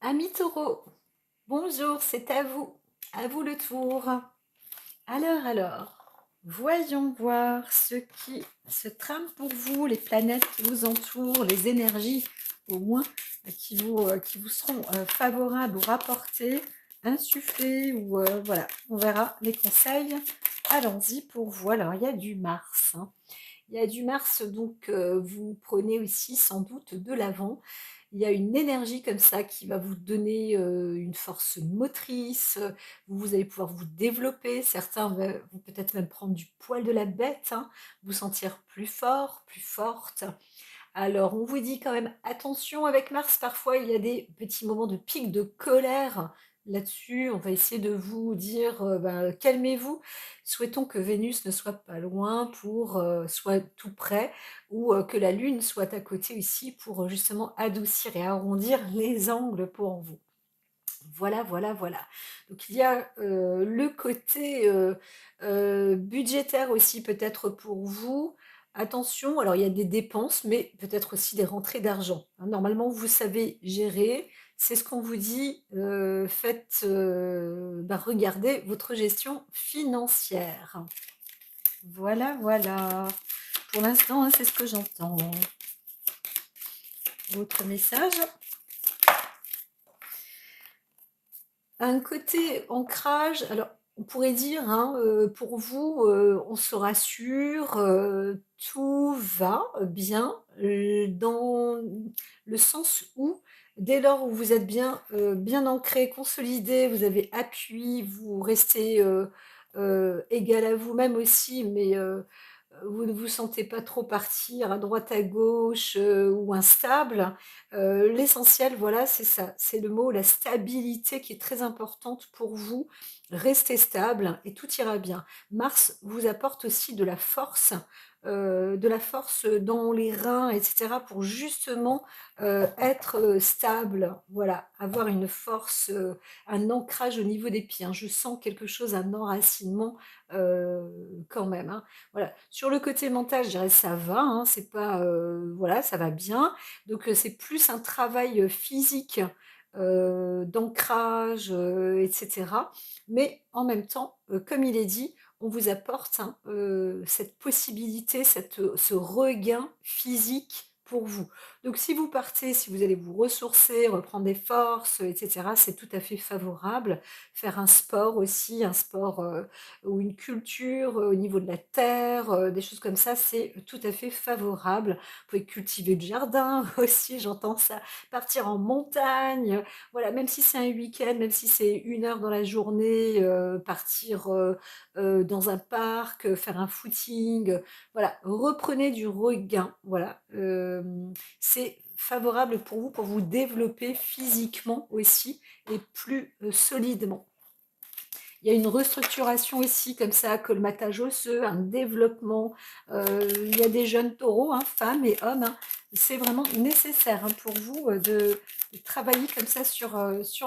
Amis taureaux, bonjour, c'est à vous le tour. Voyons voir ce qui se trame pour vous, les planètes qui vous entourent, les énergies au moins qui vous seront favorables ou rapportées, insufflées ou voilà, on verra les conseils. Allons-y pour vous. Alors, il y a du Mars, hein. Il y a du Mars, donc vous prenez aussi sans doute de l'avant. Il y a une énergie comme ça qui va vous donner une force motrice. Vous allez pouvoir vous développer. Certains vont peut-être même prendre du poil de la bête, hein, vous sentir plus fort, plus forte. Alors, on vous dit quand même attention avec Mars, parfois il y a des petits moments de pic de colère là-dessus. On va essayer de vous dire ben, calmez-vous. Souhaitons que Vénus ne soit pas loin pour soit tout près ou que la Lune soit à côté ici pour justement adoucir et arrondir les angles pour vous. Voilà, voilà, voilà. Donc il y a le côté budgétaire aussi peut-être pour vous. Attention, alors il y a des dépenses, mais peut-être aussi des rentrées d'argent, hein. Normalement, vous savez gérer, c'est ce qu'on vous dit. Faites, ben, regardez votre gestion financière. Voilà, voilà. Pour l'instant, hein, c'est ce que j'entends. Votre message. Un côté ancrage, alors on pourrait dire, hein, pour vous, on se rassure, tout va bien, dans le sens où, dès lors où vous êtes bien, bien ancré, consolidé, vous avez appui, vous restez, égal à vous-même aussi, mais vous ne vous sentez pas trop partir à droite à gauche, ou instable. L'essentiel, voilà, c'est ça, c'est le mot, la stabilité qui est très importante pour vous. Restez stable et tout ira bien. Mars vous apporte aussi de la force dans les reins et cetera pour justement, être, stable, voilà, avoir une force, un ancrage au niveau des pieds, hein. Je sens quelque chose, un enracinement, quand même, hein. Voilà. Sur le côté mental, je dirais ça va, hein, c'est pas, voilà, ça va bien. Donc, c'est plus un travail, physique, d'ancrage, et cetera. Mais en même temps, comme il est dit, on vous apporte, hein, cette possibilité, ce regain physique pour vous. Donc si vous partez, si vous allez vous ressourcer, reprendre des forces, et cetera, c'est tout à fait favorable. Faire un sport aussi, un sport, ou une culture, au niveau de la terre, des choses comme ça, c'est tout à fait favorable. Vous pouvez cultiver le jardin aussi, j'entends ça, partir en montagne, voilà, même si c'est un week-end, même si c'est 1 heure dans la journée, partir, dans un parc, faire un footing, voilà, reprenez du regain, voilà, c'est favorable pour vous développer physiquement aussi et plus, solidement. Il y a une restructuration aussi comme ça, colmatage osseux, un développement. Il y a des jeunes taureaux, hein, femmes et hommes, hein. C'est vraiment nécessaire, hein, pour vous de travailler comme ça sur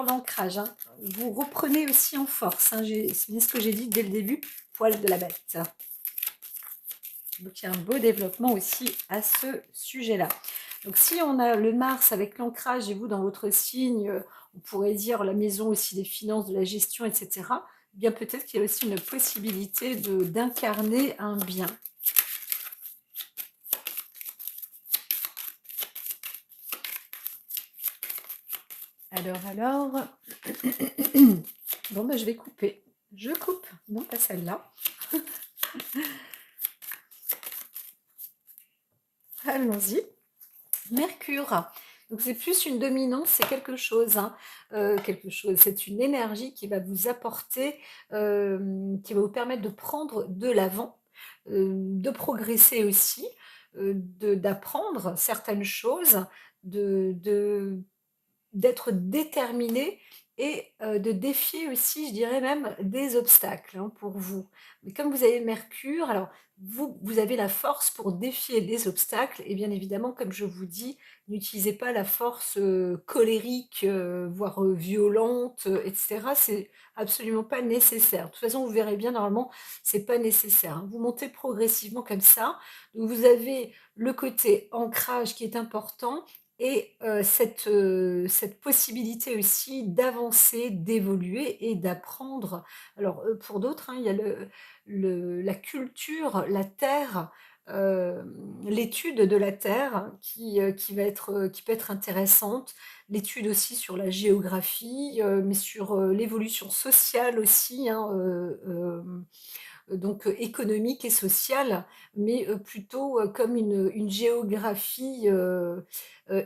l'ancrage, hein. Vous reprenez aussi en force, hein, c'est bien ce que j'ai dit dès le début, poil de la bête. Donc il y a un beau développement aussi à ce sujet-là. Donc si on a le Mars avec l'ancrage et vous dans votre signe, on pourrait dire la maison aussi des finances, de la gestion, etc. Bien peut-être qu'il y a aussi une possibilité d'incarner un bien. Alors, bon ben je vais couper. Je coupe, non pas celle-là. Allons-y. Mercure. Donc c'est plus une dominance, c'est quelque chose, hein, quelque chose. C'est une énergie qui va vous apporter, qui va vous permettre de prendre de l'avant, de progresser aussi, d'apprendre certaines choses, de d'être déterminé et de défier aussi, je dirais même, des obstacles, hein, pour vous. Mais comme vous avez Mercure, alors vous avez la force pour défier les obstacles et bien évidemment, comme je vous dis, n'utilisez pas la force, colérique, voire, violente, et cetera. C'est absolument pas nécessaire. De toute façon, vous verrez bien, normalement, c'est pas nécessaire, hein. Vous montez progressivement comme ça. Donc vous avez le côté ancrage qui est important et cette possibilité aussi d'avancer, d'évoluer et d'apprendre. Alors, pour d'autres, hein, il y a la culture, la terre, l'étude de la terre qui va être, qui peut être intéressante. L'étude aussi sur la géographie, mais sur, l'évolution sociale aussi, hein, donc économique et sociale, mais plutôt comme une géographie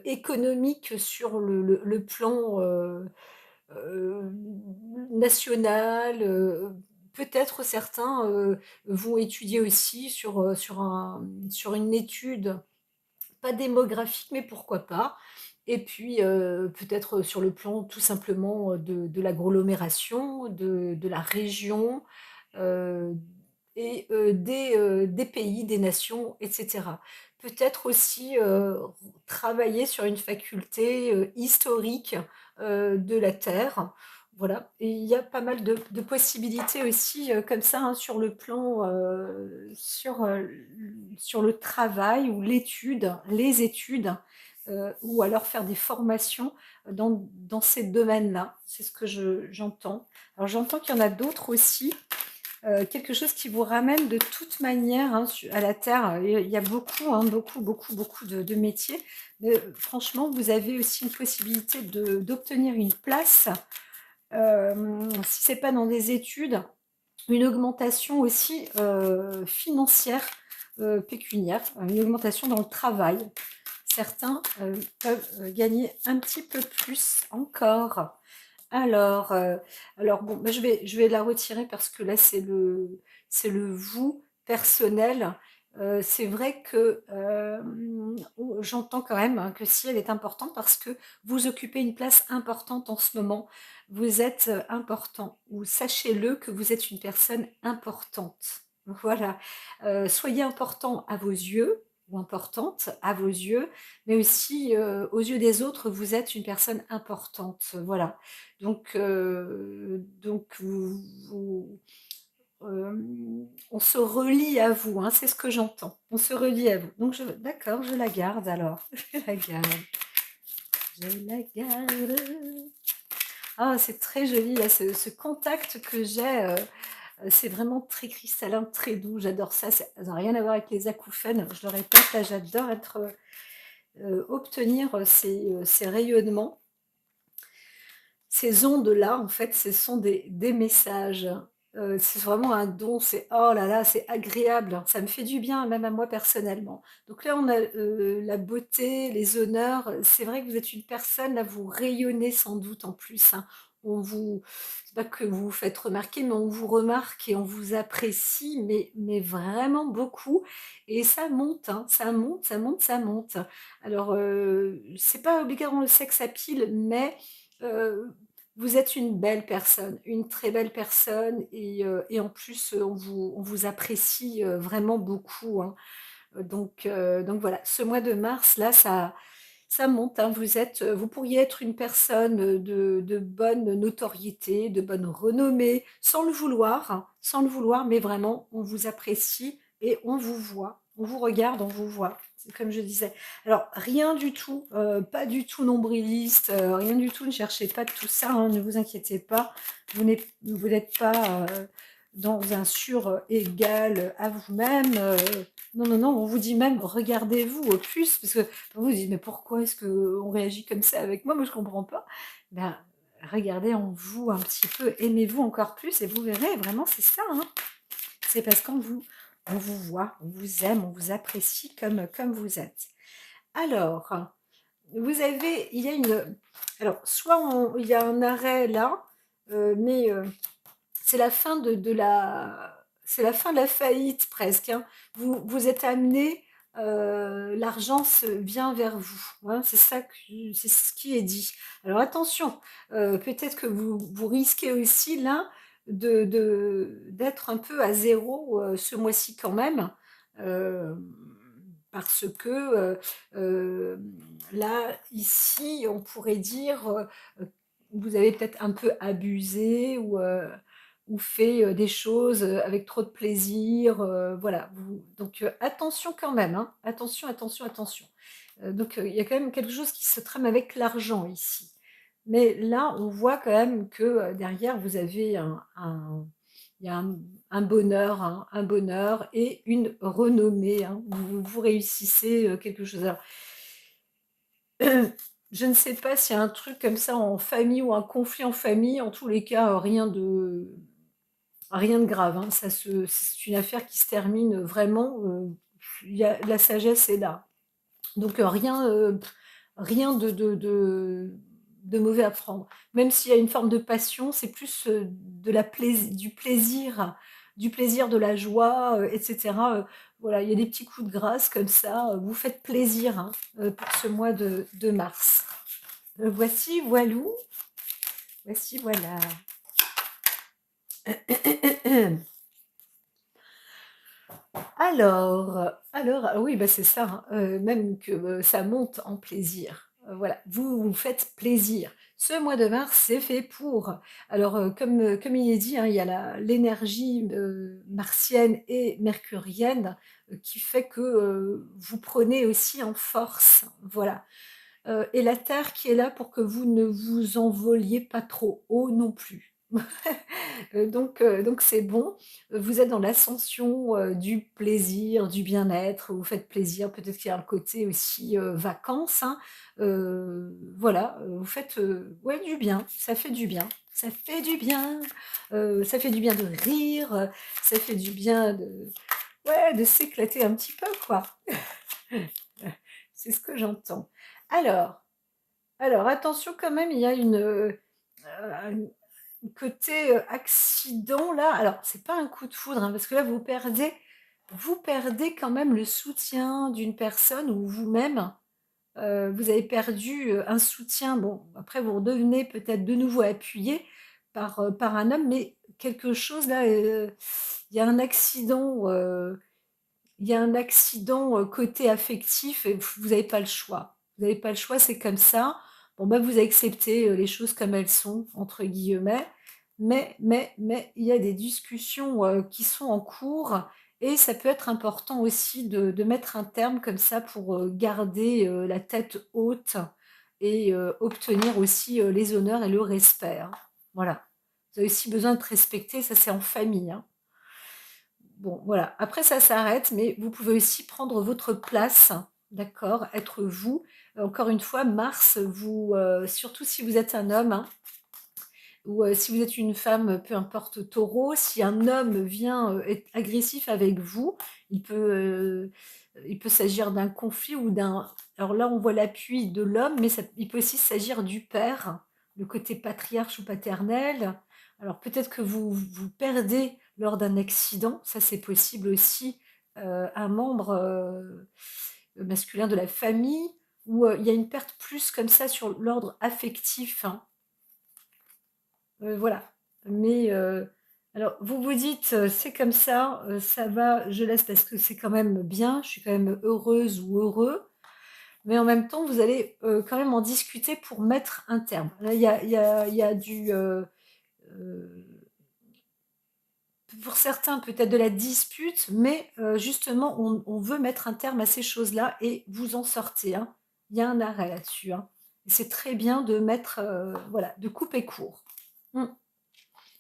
économique sur le plan euh, national. Peut-être certains vont étudier aussi sur une étude, pas démographique, mais pourquoi pas. Et puis peut-être sur le plan tout simplement de l'agglomération, de la région, heu des pays, des nations, et cetera. Peut-être aussi, travailler sur une faculté, historique, de la terre. Voilà, et il y a pas mal de possibilités aussi, comme ça, hein, sur le plan, sur le travail ou l'étude, les études, ou alors faire des formations dans ces domaines-là. C'est ce que j'entends. Alors j'entends qu'il y en a d'autres aussi, quelque chose qui vous ramène de toute manière, hein, à la terre. Il y a beaucoup, hein, beaucoup, beaucoup, beaucoup de métiers. Mais franchement, vous avez aussi une possibilité d'obtenir une place, si c'est pas dans des études, une augmentation aussi financière, pécuniaire, une augmentation dans le travail. Certains peuvent gagner un petit peu plus encore. Alors, bon, bah, je vais la retirer parce que là, c'est le vous personnel. C'est vrai que, j'entends quand même, hein, que si elle est importante parce que vous occupez une place importante en ce moment. Vous êtes, important, ou sachez-le que vous êtes une personne importante. Voilà, soyez important à vos yeux, ou importante à vos yeux, mais aussi, aux yeux des autres, vous êtes une personne importante, voilà. Donc on se relie à vous, hein, c'est ce que j'entends. On se relie à vous. Donc d'accord, je la garde alors. Je la garde. Je la garde. Ah, c'est très joli là, ce contact que j'ai. C'est vraiment très cristallin, très doux. J'adore ça. Ça n'a rien à voir avec les acouphènes. Je le répète, là, j'adore obtenir ces rayonnements. Ces ondes-là, en fait, ce sont des messages. C'est vraiment un don, c'est oh là là, c'est agréable, hein. Ça me fait du bien, même à moi personnellement. Donc là, on a la beauté, les honneurs. C'est vrai que vous êtes une personne, là, vous rayonnez sans doute en plus, hein. On vous, c'est pas que vous vous faites remarquer, mais on vous remarque et on vous apprécie, mais vraiment beaucoup. Et ça monte, hein, ça monte, ça monte, ça monte. Alors, c'est pas obligatoirement le sexe à pile, mais euh, vous êtes une belle personne, une très belle personne, et en plus, on vous apprécie vraiment beaucoup, hein. Donc voilà, ce mois de mars, là, ça monte, hein. Vous pourriez être une personne de bonne notoriété, de bonne renommée, sans le vouloir, hein, sans le vouloir, mais vraiment, on vous apprécie et on vous voit. On vous regarde, on vous voit. C'est comme je disais. Alors, rien du tout, pas du tout nombriliste, rien du tout, ne cherchez pas tout ça, hein, ne vous inquiétez pas. Vous n'êtes pas dans un sur-égal à vous-même. Non, non, non, on vous dit même, regardez-vous au plus, parce que vous vous dites, mais pourquoi est-ce qu'on réagit comme ça avec moi? Moi, je comprends pas. Ben, regardez en vous un petit peu, aimez-vous encore plus, et vous verrez, vraiment, c'est ça, hein. C'est parce on vous voit, on vous aime, on vous apprécie comme vous êtes. Alors, il y a soit il y a un arrêt là, mais c'est la fin c'est la fin de la faillite presque, hein. Vous êtes amené, l'argent vient vers vous, hein, c'est ce qui est dit. Alors attention, peut-être que vous risquez aussi là d'être un peu à zéro ce mois-ci quand même, euh, parce que là, ici, on pourrait dire, vous avez peut-être un peu abusé, ou fait des choses avec trop de plaisir. Voilà. Donc attention quand même, hein. Attention, attention, attention. Donc il y a quand même quelque chose qui se trame avec l'argent ici. Mais là, on voit quand même que, derrière vous avez il y a un bonheur, un bonheur et une renommée, hein. Vous réussissez, quelque chose. Alors, je ne sais pas s'il y a un truc comme ça en famille ou un conflit en famille. En tous les cas, rien de grave, hein. C'est une affaire qui se termine, vraiment, il y a la sagesse est là. Donc rien de mauvais à prendre. Même s'il y a une forme de passion, c'est plus, du plaisir, de la joie, et cetera, voilà, il y a des petits coups de grâce comme ça, vous faites plaisir, hein, pour ce mois de mars. Voici, voilou, voici, voilà. Alors, oui, bah, c'est ça, hein, même que, ça monte en plaisir. Voilà, vous vous faites plaisir. Ce mois de mars, c'est fait pour. Alors, comme il est dit, hein, il y a l'énergie, martienne et mercurienne, qui fait que, vous prenez aussi en force. Voilà, et la terre qui est là pour que vous ne vous envoliez pas trop haut non plus. Donc c'est bon. Vous êtes dans l'ascension, du plaisir, du bien-être, vous faites plaisir. Peut-être qu'il y a un côté aussi, vacances, hein. Voilà, vous faites, ouais, du bien, ça fait du bien. Ça fait du bien, ça fait du bien de rire, ça fait du bien de ouais, de s'éclater un petit peu, quoi. C'est ce que j'entends. Alors alors attention quand même, il y a un côté, accident là, alors c'est pas un coup de foudre, hein, parce que là vous perdez quand même le soutien d'une personne ou vous-même, vous avez perdu, un soutien. Bon, après vous redevenez peut-être de nouveau appuyé par un homme, mais quelque chose là, il y a un accident, côté affectif et vous n'avez pas le choix. Vous n'avez pas le choix, c'est comme ça. Bon, bah, vous acceptez, les choses comme elles sont, entre guillemets, mais il y a des discussions, qui sont en cours et ça peut être important aussi de mettre un terme comme ça pour, garder, la tête haute et obtenir aussi, les honneurs et le respect, hein. Voilà. Vous avez aussi besoin de être respecté, ça c'est en famille, hein. Bon, voilà. Après, ça s'arrête, mais vous pouvez aussi prendre votre place, d'accord? Être vous. Encore une fois, Mars, surtout si vous êtes un homme, hein, ou si vous êtes une femme, peu importe, Taureau, si un homme vient être agressif avec vous, il peut s'agir d'un conflit ou d'un. Alors là, on voit l'appui de l'homme, mais il peut aussi s'agir du père, le côté patriarche ou paternel. Alors peut-être que vous perdez lors d'un accident, ça c'est possible aussi, un membre masculin de la famille, ou il y a une perte plus comme ça sur l'ordre affectif, hein. Voilà. Mais alors vous vous dites, «C'est comme ça va, je laisse parce que c'est quand même bien, je suis quand même heureuse ou heureux». Mais en même temps, vous allez, quand même en discuter pour mettre un terme. Là, il y a heu, pour certains peut-être de la dispute, mais justement on veut mettre un terme à ces choses-là et vous en sortez, hein. Il y a un arrêt là-dessus, hein. Et c'est très bien de mettre, voilà, de couper court. Mmh.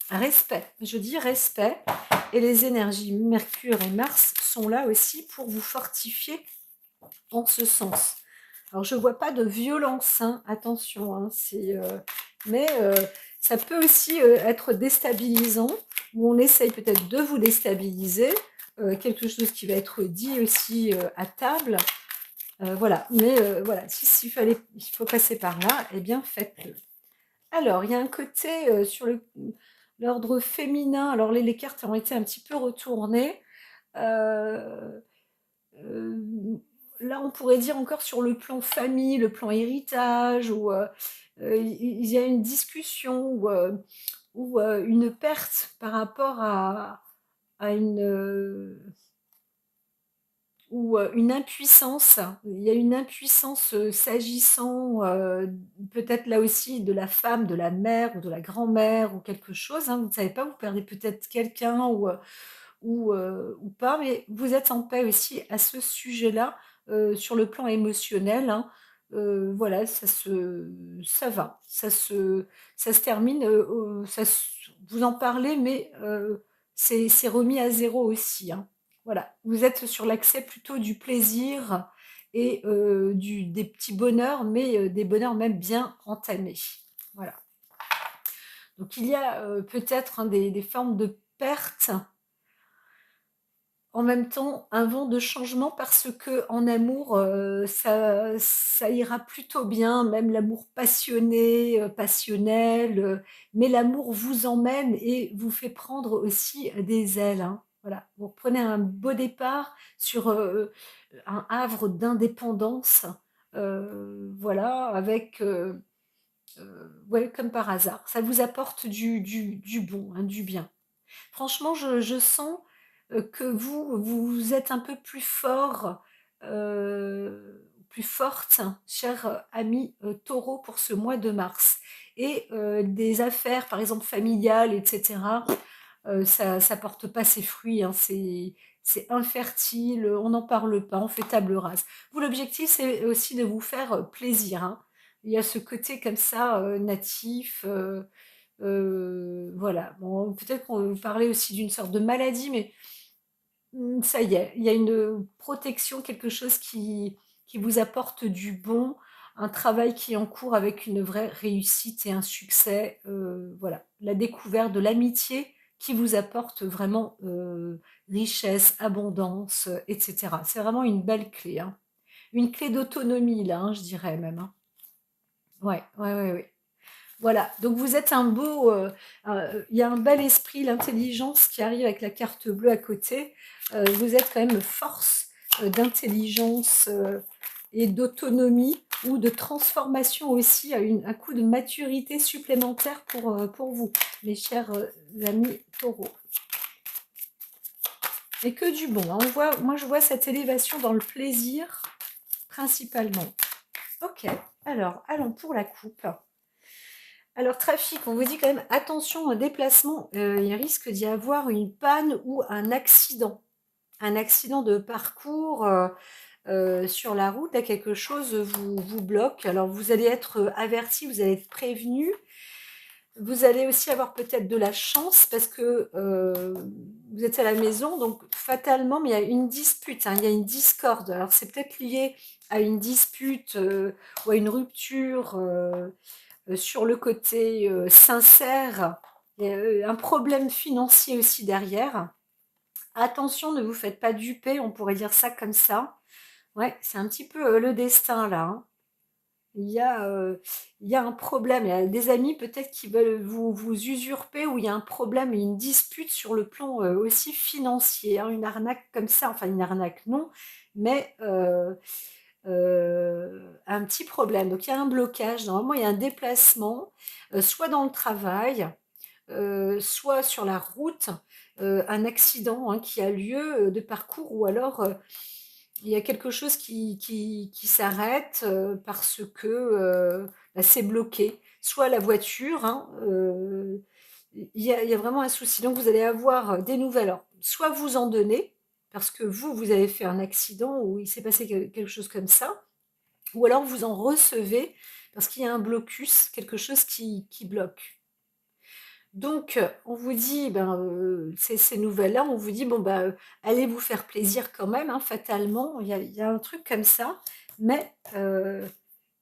Respect, je dis respect et les énergies Mercure et Mars sont là aussi pour vous fortifier en ce sens. Alors je vois pas de violence, hein, attention, hein, mais ça peut aussi, être déstabilisant, où on essaye peut-être de vous déstabiliser, quelque chose qui va être dit aussi, à table, voilà. Mais voilà, si il faut passer par là, eh bien faites-le. Alors, il y a un côté, sur l'ordre féminin, alors les cartes ont été un petit peu retournées. Heu, là, on pourrait dire encore sur le plan famille, le plan héritage ou, il y a une discussion ou une perte par rapport à une impuissance. Il y a une impuissance, s'agissant, peut-être là aussi de la femme, de la mère ou de la grand-mère ou quelque chose, hein. Vous ne savez pas, vous perdez peut-être quelqu'un ou pas, mais vous êtes en paix aussi à ce sujet-là. sur le plan émotionnel, hein. Voilà, ça va, ça se termine, ça se vous en parlez, mais c'est remis à zéro aussi, hein. Voilà, vous êtes sur l'accès plutôt du plaisir et du des petits bonheurs, mais des bonheurs même bien entamés. Voilà. Donc il y a, peut-être, hein, des formes de perte, en même temps un vent de changement parce que en amour, ça ira plutôt bien, même l'amour passionné, passionnel, mais l'amour vous emmène et vous fait prendre aussi des ailes, hein. Voilà, vous prenez un beau départ sur, un havre d'indépendance, voilà, avec, ouais, comme par hasard. Ça vous apporte du bon, hein, du bien. Franchement, je sens, que vous êtes un peu plus fort, plus forte, chère amie, Taureau, pour ce mois de mars et des affaires, par exemple familiales et cetera, ça porte pas ses fruits, hein, c'est infertile, on n'en parle pas, on fait table rase. Vous, l'objectif, c'est aussi de vous faire, plaisir, hein. Il y a ce côté comme ça, natif, voilà. Bon, peut-être qu'on vous parlait aussi d'une sorte de maladie, mais ça y est, il y a une protection, quelque chose qui vous apporte du bon, un travail qui est en cours avec une vraie réussite et un succès, voilà. La découverte de l'amitié qui vous apporte vraiment, richesse, abondance, et cetera. C'est vraiment une belle clé, hein. Une clé d'autonomie là, hein, je dirais même, hein. Ouais, ouais, ouais, ouais. Voilà, donc vous êtes un beau, il y a un bel esprit, l'intelligence qui arrive avec la carte bleue à côté. Vous êtes quand même force, d'intelligence, et d'autonomie ou de transformation aussi, à un coup de maturité supplémentaire pour vous, mes chers, amis taureaux. Et que du bon, hein. Moi je vois cette élévation dans le plaisir, principalement. Ok, alors allons pour la coupe. Alors trafic, on vous dit quand même attention au déplacement, il risque d'y avoir une panne ou un accident. Un accident de parcours, sur la route, là quelque chose vous bloque. Alors vous allez être averti, vous allez être prévenu. Vous allez aussi avoir peut-être de la chance parce que vous êtes à la maison, donc fatalement, mais il y a une dispute, hein, il y a une discorde. Alors c'est peut-être lié à une dispute ou à une rupture. Sur le côté sincère, il y a un problème financier aussi derrière. Attention, ne vous faites pas duper, on pourrait dire ça comme ça. Ouais, c'est un petit peu le destin là, hein. Il y a, il y a un problème, il y a des amis peut-être qui veulent vous usurper ou il y a un problème et une dispute sur le plan aussi financier, hein, une arnaque comme ça, enfin une arnaque non, mais un petit problème. Donc il y a un blocage, normalement il y a un déplacement, soit dans le travail, soit sur la route, un accident, hein, qui a lieu, de parcours ou alors, il y a quelque chose qui s'arrête, parce que, bah, c'est bloqué. Soit la voiture, hein, il y a vraiment un souci. Donc vous allez avoir, des nouvelles. Alors, soit vous en donnez, parce que vous avez fait un accident ou il s'est passé quelque chose comme ça, ou alors vous en recevez parce qu'il y a un blocus, quelque chose qui bloque. Donc, on vous dit, ben, ces nouvelles-là, on vous dit: «Bon, bah, allez vous faire plaisir quand même, hein, fatalement». Il y a un truc comme ça, mais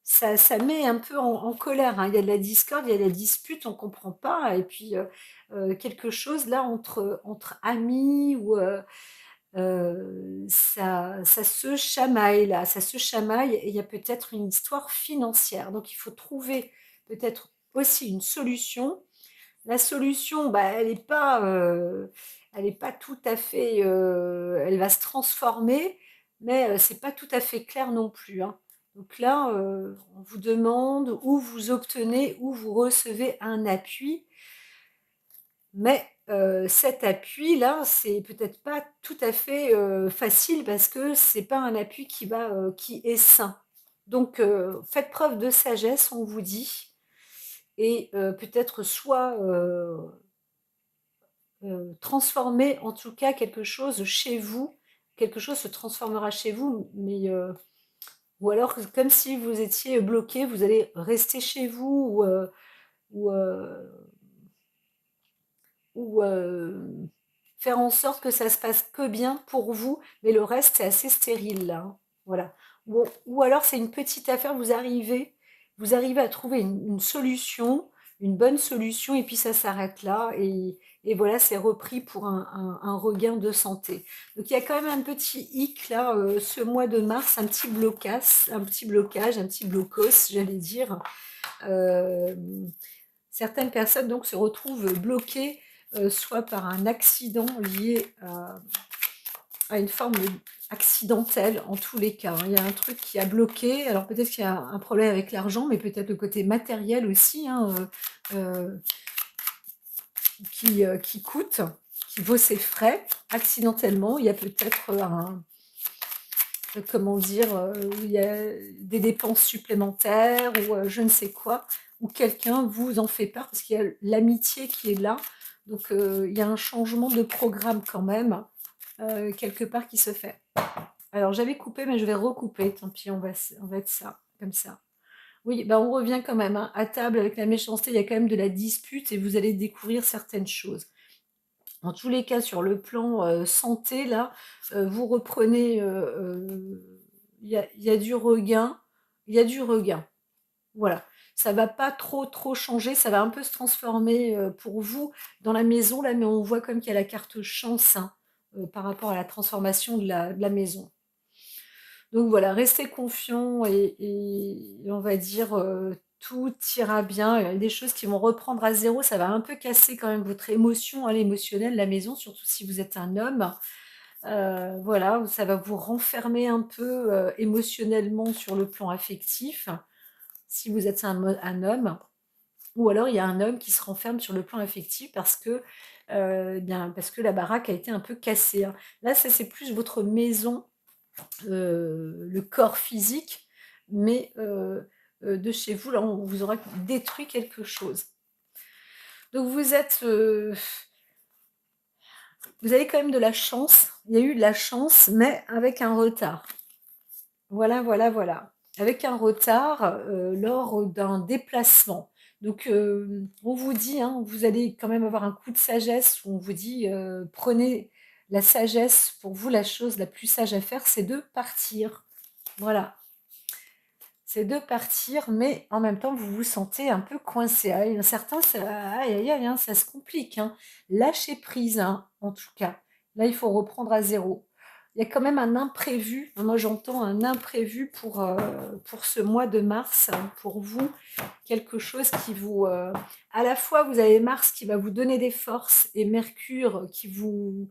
ça met un peu en colère, hein. Il y a de la discorde, il y a de la dispute, on comprend pas et puis, quelque chose là entre amis ou, ça se chamaille là, ça se chamaille et il y a peut-être une histoire financière. Donc il faut trouver peut-être aussi une solution. La solution, bah, elle est pas tout à fait, elle va se transformer, mais c'est pas tout à fait clair non plus, hein. Donc là, on vous demande où vous obtenez, où vous recevez un appui, mais cet appui-là, c'est peut-être pas tout à fait, facile parce que c'est pas un appui qui est sain. Donc faites preuve de sagesse, on vous dit et peut-être soit, transformer en tout cas quelque chose chez vous, quelque chose se transformera chez vous, mais ou alors comme si vous étiez bloqué, vous allez rester chez vous ou, ou faire en sorte que ça se passe que bien pour vous, mais le reste c'est assez stérile là, hein. Voilà. Ou alors c'est une petite affaire, vous arrivez à trouver une solution, une bonne solution, et puis ça s'arrête là, et voilà, c'est repris pour un regain de santé. Donc il y a quand même un petit hic là, ce mois de mars, un petit blocos, j'allais dire. Euh, Certaines personnes donc se retrouvent bloquées, soit par un accident lié à une forme accidentelle, en tous les cas, hein. Il y a un truc qui a bloqué, alors peut-être qu'il y a un problème avec l'argent, mais peut-être le côté matériel aussi, hein, qui coûte, qui vaut ses frais accidentellement. Il y a peut-être comment dire, il y a des dépenses supplémentaires ou je ne sais quoi, ou quelqu'un vous en fait part parce qu'il y a l'amitié qui est là. Donc il y a un changement de programme quand même, quelque part qui se fait. Alors j'avais coupé, mais je vais recouper. Tant pis, on va être ça, comme ça. Oui, bah on revient quand même, hein. À table avec la méchanceté, il y a quand même de la dispute et vous allez découvrir certaines choses. En tous les cas, sur le plan santé, là, vous reprenez, il y a du regain, il y a du regain. Voilà, ça va pas trop changer, ça va un peu se transformer pour vous dans la maison, là, mais on voit comme qu'il y a la carte chance, hein, par rapport à la transformation de la maison. Donc voilà, restez confiants et on va dire tout ira bien. Il y a des choses qui vont reprendre à zéro. Ça va un peu casser quand même votre émotion, hein, l'émotionnel, la maison, surtout si vous êtes un homme. Voilà, ça va vous renfermer un peu émotionnellement sur le plan affectif, si vous êtes un homme. Ou alors il y a un homme qui se renferme sur le plan affectif parce que, parce que la baraque a été un peu cassée, hein. Là, ça c'est plus votre maison, le corps physique, mais de chez vous, là, on vous aura détruit quelque chose. Donc vous avez quand même de la chance, il y a eu de la chance, mais avec un retard. Voilà, voilà, voilà. Avec un retard lors d'un déplacement. Donc on vous dit, hein, vous allez quand même avoir un coup de sagesse où on vous dit, prenez la sagesse, pour vous la chose la plus sage à faire, c'est de partir. Voilà. C'est de partir, mais en même temps, vous vous sentez un peu coincé. Ah, il y en a certains, aïe, aïe, aïe, hein, ça se complique, hein. Lâchez prise, hein, en tout cas. Là, il faut reprendre à zéro. Il y a quand même un imprévu. Moi, j'entends un imprévu pour ce mois de mars, hein, pour vous. Quelque chose qui vous... à la fois, vous avez Mars qui va vous donner des forces et Mercure qui vous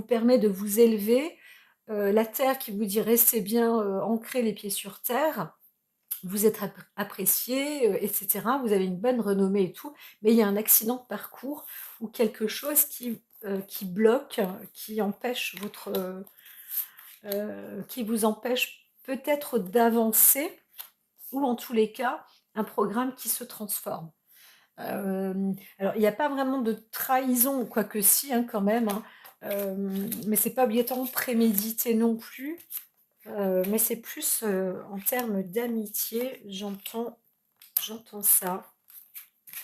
permet de vous élever. La Terre qui vous dit restez bien ancrés les pieds sur Terre, vous êtes apprécié, etc. Vous avez une bonne renommée et tout, mais il y a un accident de parcours ou quelque chose qui bloque, qui empêche qui vous empêche peut-être d'avancer, ou en tous les cas, un programme qui se transforme. Alors, il n'y a pas vraiment de trahison, quoique si, hein, quand même, hein, mais c'est pas obligatoirement prémédité non plus. Mais c'est plus en termes d'amitié, j'entends ça.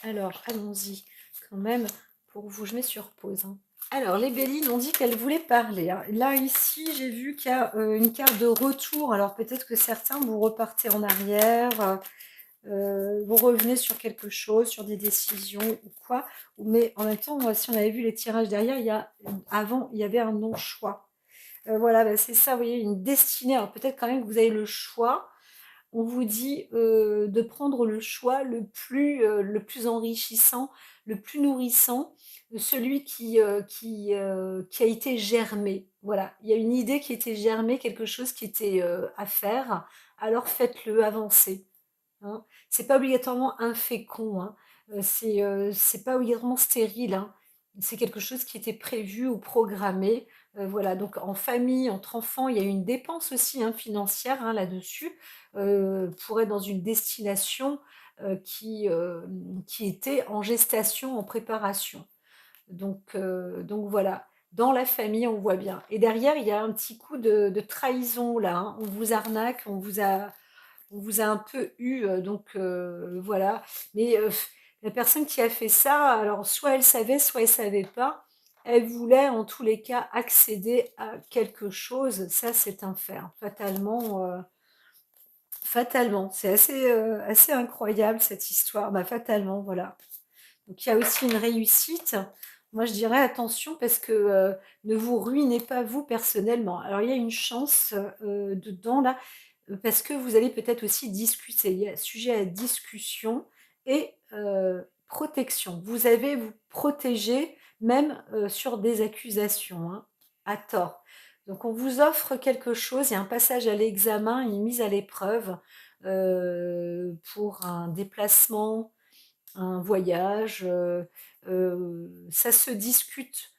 Alors, allons-y quand même pour vous. Je mets sur pause, hein. Alors, les Béline ont dit qu'elles voulaient parler, hein. Là, ici, j'ai vu qu'il y a une carte de retour. Alors, peut-être que certains, vous repartez en arrière, vous revenez sur quelque chose, sur des décisions ou quoi. Mais en même temps, si on avait vu les tirages derrière, avant, il y avait un non-choix. Voilà, bah, c'est ça, vous voyez, une destinée. Alors peut-être quand même que vous avez le choix. On vous dit de prendre le choix le plus enrichissant, le plus nourrissant, celui qui a été germé. Voilà, il y a une idée qui a été germée, quelque chose qui était à faire, alors faites-le, avancez, hein. C'est pas obligatoirement infécond, hein. C'est pas obligatoirement stérile, hein. C'est quelque chose qui était prévu ou programmé. Voilà, donc en famille, entre enfants, il y a une dépense aussi, hein, financière, hein, là-dessus, pour être dans une destination qui était en gestation, en préparation. Donc voilà. dans la famille, on voit bien. Et derrière, il y a un petit coup de trahison là, hein. On vous arnaque, on vous a un peu eu, donc voilà. Mais la personne qui a fait ça, alors soit elle savait, soit elle savait pas. Elle voulait en tous les cas accéder à quelque chose. Ça, c'est un fait, hein. Fatalement. C'est assez incroyable cette histoire. Bah, fatalement, voilà. Donc il y a aussi une réussite. Moi, je dirais attention parce que ne vous ruinez pas vous personnellement. Alors il y a une chance dedans là, parce que vous allez peut-être aussi discuter. Il y a sujet à discussion et protection. Vous avez vous protéger même sur des accusations, hein, à tort. Donc on vous offre quelque chose, il y a un passage à l'examen, une mise à l'épreuve pour un déplacement, un voyage, ça se discute.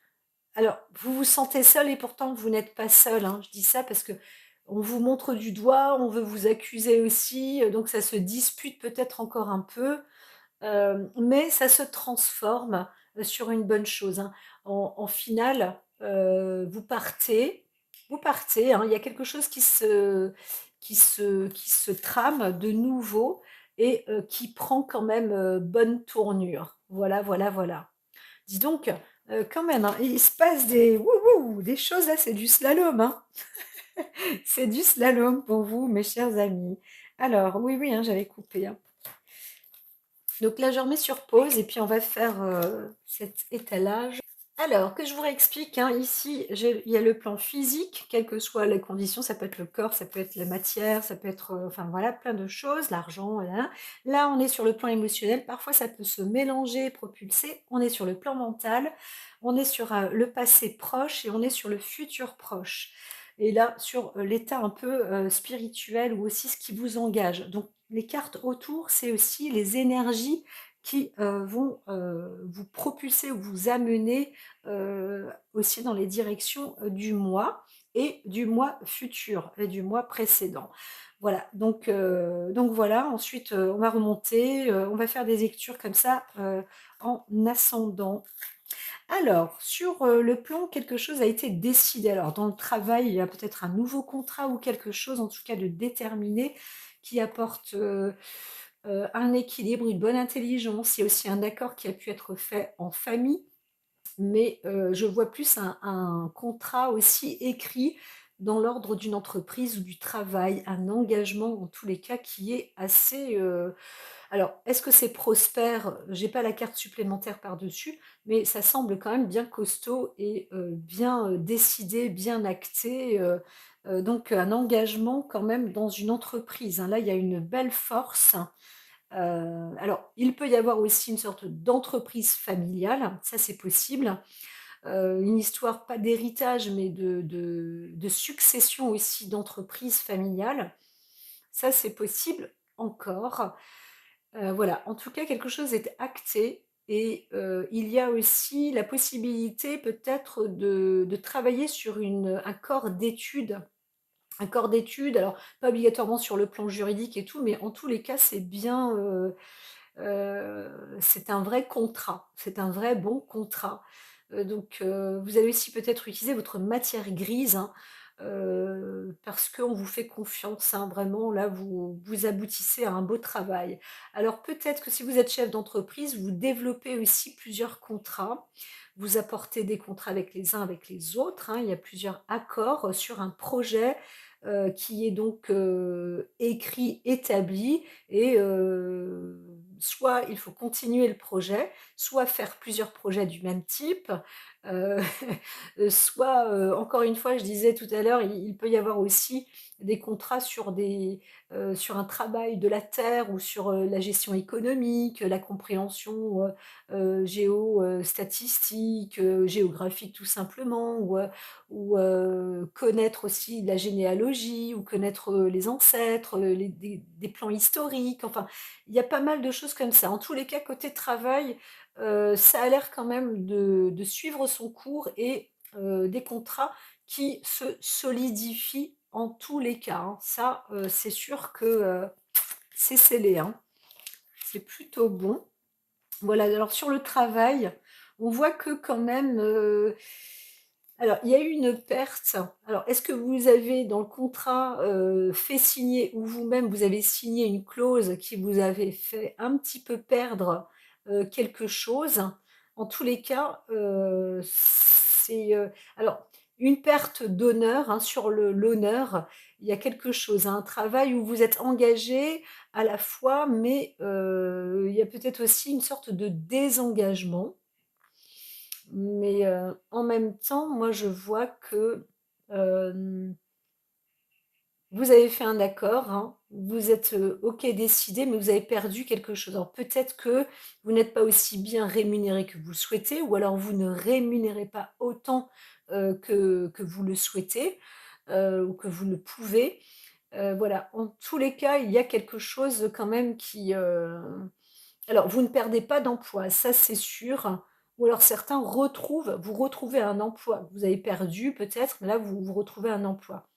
Alors, vous vous sentez seul et pourtant vous n'êtes pas seul, hein. Je dis ça parce que on vous montre du doigt, on veut vous accuser aussi, donc ça se dispute peut-être encore un peu, mais ça se transforme sur une bonne chose, hein. En finale, vous partez, hein, il y a quelque chose qui se trame de nouveau et qui prend quand même bonne tournure. Voilà, voilà, voilà. Dis donc, quand même, hein, il se passe des choses là, c'est du slalom, hein. C'est du slalom pour vous, mes chers amis. Alors, oui, oui, hein, j'avais coupé, hein. Donc là, je remets sur pause et puis on va faire cet étalage. Alors, que je vous réexplique, hein, ici, il y a le plan physique, quelles que soient les conditions, ça peut être le corps, ça peut être la matière, ça peut être, enfin voilà, plein de choses, l'argent, voilà. Là, on est sur le plan émotionnel, parfois ça peut se mélanger, propulser, on est sur le plan mental, on est sur le passé proche et on est sur le futur proche. Et là, sur l'état un peu spirituel ou aussi ce qui vous engage. Donc, les cartes autour, c'est aussi les énergies qui vont vous propulser ou vous amener aussi dans les directions du mois et du mois futur et du mois précédent. Voilà, donc voilà, ensuite on va remonter, on va faire des lectures comme ça en ascendant. Alors, sur le plan, quelque chose a été décidé. Alors, dans le travail, il y a peut-être un nouveau contrat ou quelque chose, en tout cas de déterminé, qui apporte un équilibre, une bonne intelligence. Il y a aussi un accord qui a pu être fait en famille, mais je vois plus un contrat aussi écrit dans l'ordre d'une entreprise ou du travail, un engagement en tous les cas qui est assez, alors, est-ce que c'est prospère? J'ai pas la carte supplémentaire par-dessus, mais ça semble quand même bien costaud et bien, décidé, bien acté, donc un engagement quand même dans une entreprise, hein. Là, il y a une belle force. Alors, il peut y avoir aussi une sorte d'entreprise familiale, ça c'est possible. Une histoire pas d'héritage, mais de succession aussi d'entreprise familiale. Ça, c'est possible encore. Voilà, en tout cas, quelque chose est acté et il y a aussi la possibilité peut-être de travailler sur un corps d'études. Un corps d'études, alors pas obligatoirement sur le plan juridique et tout, mais en tous les cas, c'est bien, c'est un vrai contrat, c'est un vrai bon contrat. Donc vous allez aussi peut-être utiliser votre matière grise, hein, parce qu'on vous fait confiance, hein, vraiment là vous aboutissez à un beau travail. Alors peut-être que si vous êtes chef d'entreprise, vous développez aussi plusieurs contrats, vous apportez des contrats avec les uns, avec les autres, hein, il y a plusieurs accords sur un projet, qui est donc, écrit, établi et soit il faut continuer le projet, soit faire plusieurs projets du même type, heu, soit, encore une fois, je disais tout à l'heure, il peut y avoir aussi des contrats sur un travail de la terre ou sur, la gestion économique, la compréhension, statistique, géographique tout simplement ou connaître aussi la généalogie ou connaître, les ancêtres, des plans historiques, enfin, il y a pas mal de choses comme ça. En tous les cas, côté travail, ça a l'air quand même de suivre son cours et des contrats qui se solidifient en tous les cas, hein. Ça, c'est sûr que, c'est scellé, hein. C'est plutôt bon. Voilà, alors sur le travail, on voit que quand même, Alors, il y a eu une perte. Alors, est-ce que vous avez dans le contrat, fait signer ou vous-même vous avez signé une clause qui vous avait fait un petit peu perdre, quelque chose? En tous les cas, c'est, alors une perte d'honneur, hein, sur l'honneur, il y a quelque chose, hein, un travail où vous êtes engagé à la fois, mais, il y a peut-être aussi une sorte de désengagement. Mais, en même temps, moi je vois que, hem, vous avez fait un accord, hein, vous êtes, OK décidé, mais vous avez perdu quelque chose. Alors peut-être que vous n'êtes pas aussi bien rémunéré que vous le souhaitez ou alors vous ne rémunérez pas autant, que vous le souhaitez, ou que vous le pouvez. Voilà, en tous les cas, il y a quelque chose quand même qui, alors, vous ne perdez pas d'emploi, ça c'est sûr. Ou alors certains vous retrouvez un emploi que vous avez perdu peut-être, mais là vous retrouvez un emploi.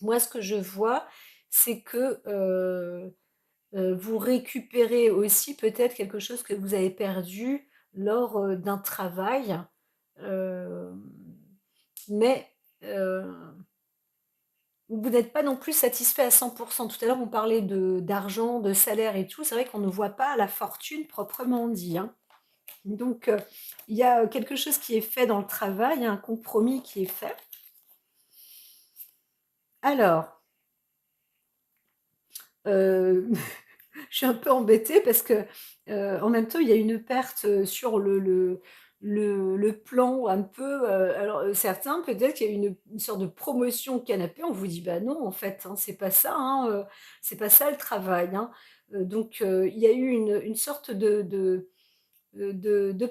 Moi, ce que je vois, c'est que, vous récupérez aussi peut-être quelque chose que vous avez perdu lors, d'un travail, hem, mais, vous n'êtes pas non plus satisfait à 100. Tout à l'heure, on parlait de d'argent, de salaire et tout. C'est vrai qu'on ne voit pas la fortune proprement dit, hein. Donc, il y a quelque chose qui est fait dans le travail, il y a un compromis qui est fait. Alors, heu, je suis un peu embêtée parce que, en même temps, il y a une perte, sur le plan un peu, alors, certains peut-être qu'il y a une sorte de promotion canapé, on vous dit: «Bah non, en fait, hein, c'est pas ça, hein, c'est pas ça le travail, hein». Donc, il y a eu une sorte de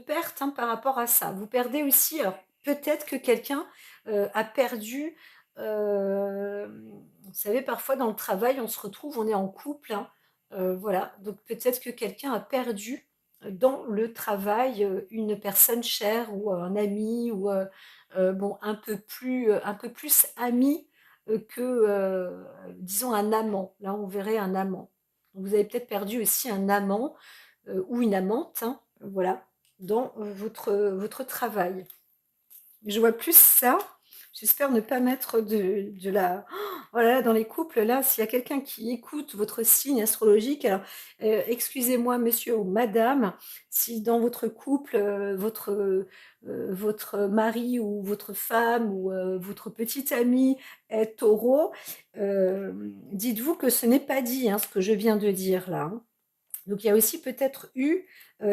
perte, hein, par rapport à ça. Vous perdez aussi alors peut-être que quelqu'un, a perdu, vous savez parfois dans le travail on se retrouve, on est en couple, hein, voilà, donc peut-être que quelqu'un a perdu, dans le travail, une personne chère ou un ami ou, bon un peu plus ami, que, disons un amant. Là on verrait un amant. Vous avez peut-être perdu aussi un amant, ou une amante, hein, voilà, dans, votre travail. Je vois plus ça. J'espère ne pas mettre de la oh là là, dans les couples, là, s'il y a quelqu'un qui écoute votre signe astrologique, alors, excusez-moi monsieur ou madame, si dans votre couple, votre mari ou votre femme ou, votre petite amie est Taureau, dites-vous que ce n'est pas dit, hein, ce que je viens de dire là, hein. Donc il y a aussi peut-être eu,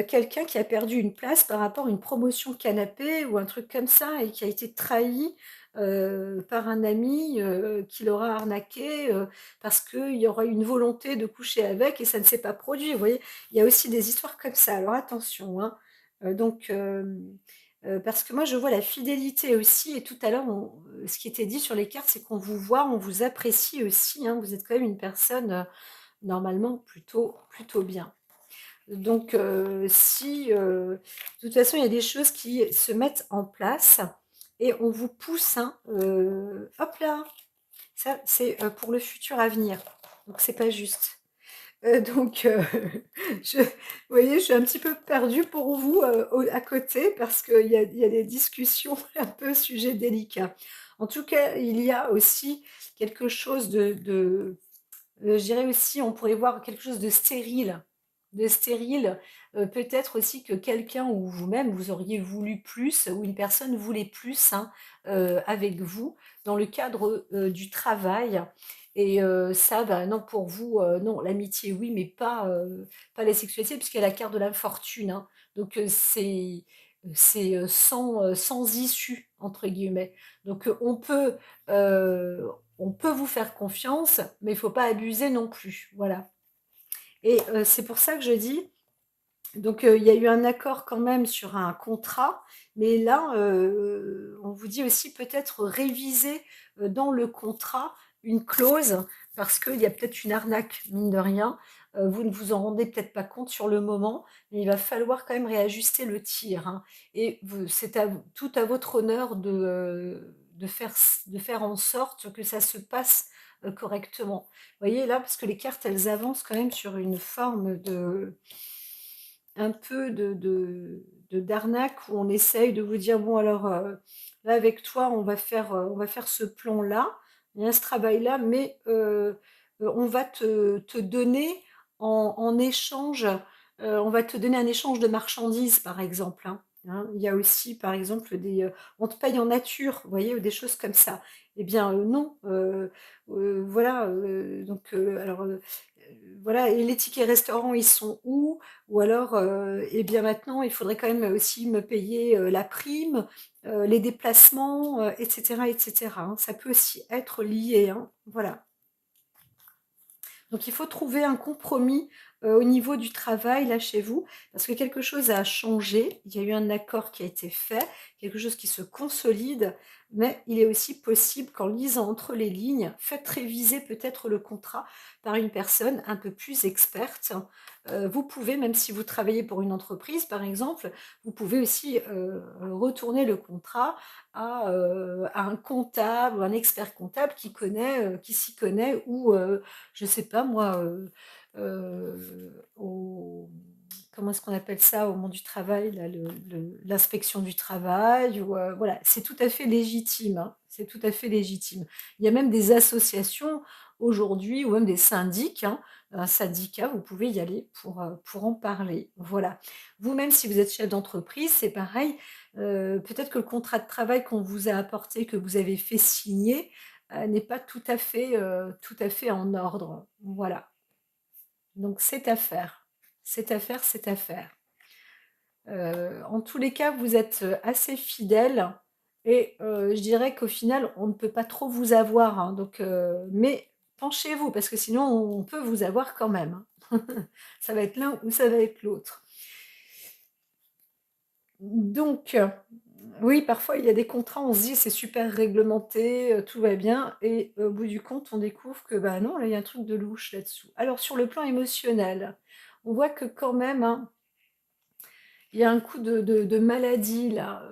quelqu'un qui a perdu une place par rapport à une promotion canapé ou un truc comme ça et qui a été trahi, par un ami, qui l'aura arnaqué, parce qu'il y aura eu une volonté de coucher avec et ça ne s'est pas produit, vous voyez? Il y a aussi des histoires comme ça, alors attention, hein. Donc parce que moi je vois la fidélité aussi et tout à l'heure ce qui était dit sur les cartes, c'est qu'on vous voit, on vous apprécie aussi, hein. Vous êtes quand même une personne, normalement plutôt bien. Donc si, de toute façon, il y a des choses qui se mettent en place et on vous pousse, hein, hop là! Ça, c'est, pour le futur à venir, donc c'est pas juste. Donc vous voyez, je suis un petit peu perdue pour vous, au à côté parce qu'il y a des discussions un peu sujet délicat. En tout cas, il y a aussi quelque chose je dirais aussi, on pourrait voir quelque chose de stérile, peut-être aussi que quelqu'un ou vous-même, vous auriez voulu plus ou une personne voulait plus, hein, avec vous dans le cadre, du travail et ça, bah, non pour vous, non, l'amitié oui, mais pas la sexualité puisqu'il y a la carte de l'infortune, hein. Donc c'est, «sans issue» entre guillemets. Donc heu on peut vous faire confiance, mais il faut pas abuser non plus, voilà et c'est pour ça que je dis donc il y a eu un accord quand même sur un contrat, mais là, on vous dit aussi peut-être réviser, dans le contrat une clause parce qu'il y a peut-être une arnaque, mine de rien. Vous ne vous en rendez peut-être pas compte sur le moment, mais il va falloir quand même réajuster le tir, hein et vous c'est à vous tout à votre honneur de faire en sorte que ça se passe, correctement. Vous voyez là, parce que les cartes, elles avancent quand même sur une forme un peu d'arnaque où on essaye de vous dire: «Bon alors, là avec toi on va faire ce plan-là, il y a ce travail-là, mais on va te donner en échange, on va te donner un échange de marchandises», par exemple, hein. Il y a aussi par exemple on te paye en nature, vous voyez? Ou des choses comme ça. Eh bien, non, voilà, donc alors, voilà, et les tickets restaurants, ils sont où? Ou alors, et bien maintenant, il faudrait quand même aussi me payer, la prime, les déplacements, et cetera, hein. Ça peut aussi être lié, hein, voilà. Donc il faut trouver un compromis, au niveau du travail, là, chez vous, parce que quelque chose a changé. Il y a eu un accord qui a été fait, quelque chose qui se consolide, mais il est aussi possible qu'en lisant entre les lignes, faites réviser peut-être le contrat par une personne un peu plus experte. Vous pouvez, même si vous travaillez pour une entreprise, par exemple, vous pouvez aussi, retourner le contrat à un comptable ou un expert comptable qui s'y connaît, ou je sais pas moi, au comment est-ce qu'on appelle ça au monde du travail là, l'inspection du travail, ou voilà, c'est tout à fait légitime, hein, c'est tout à fait légitime. Il y a même des associations aujourd'hui, ou même des syndics, hein, un syndicat, vous pouvez y aller pour en parler, voilà. Vous-même, si vous êtes chef d'entreprise, c'est pareil, peut-être que le contrat de travail qu'on vous a apporté, que vous avez fait signer, n'est pas tout à fait en ordre. Voilà, donc c'est à faire. C'est à faire, c'est à faire. En tous les cas, vous êtes, assez fidèle, et je dirais qu'au final, on ne peut pas trop vous avoir, hein, donc mais penchez-vous parce que sinon on peut vous avoir quand même, hein. Ça va être l'un ou ça va être l'autre. Donc oui, parfois il y a des contrats, on se dit: «C'est super réglementé, tout va bien», et au bout du compte, on découvre que, bah, non, là, il y a un truc de louche là-dessous. Alors sur le plan émotionnel, on voit que quand même, hein, il y a un coup de maladie là,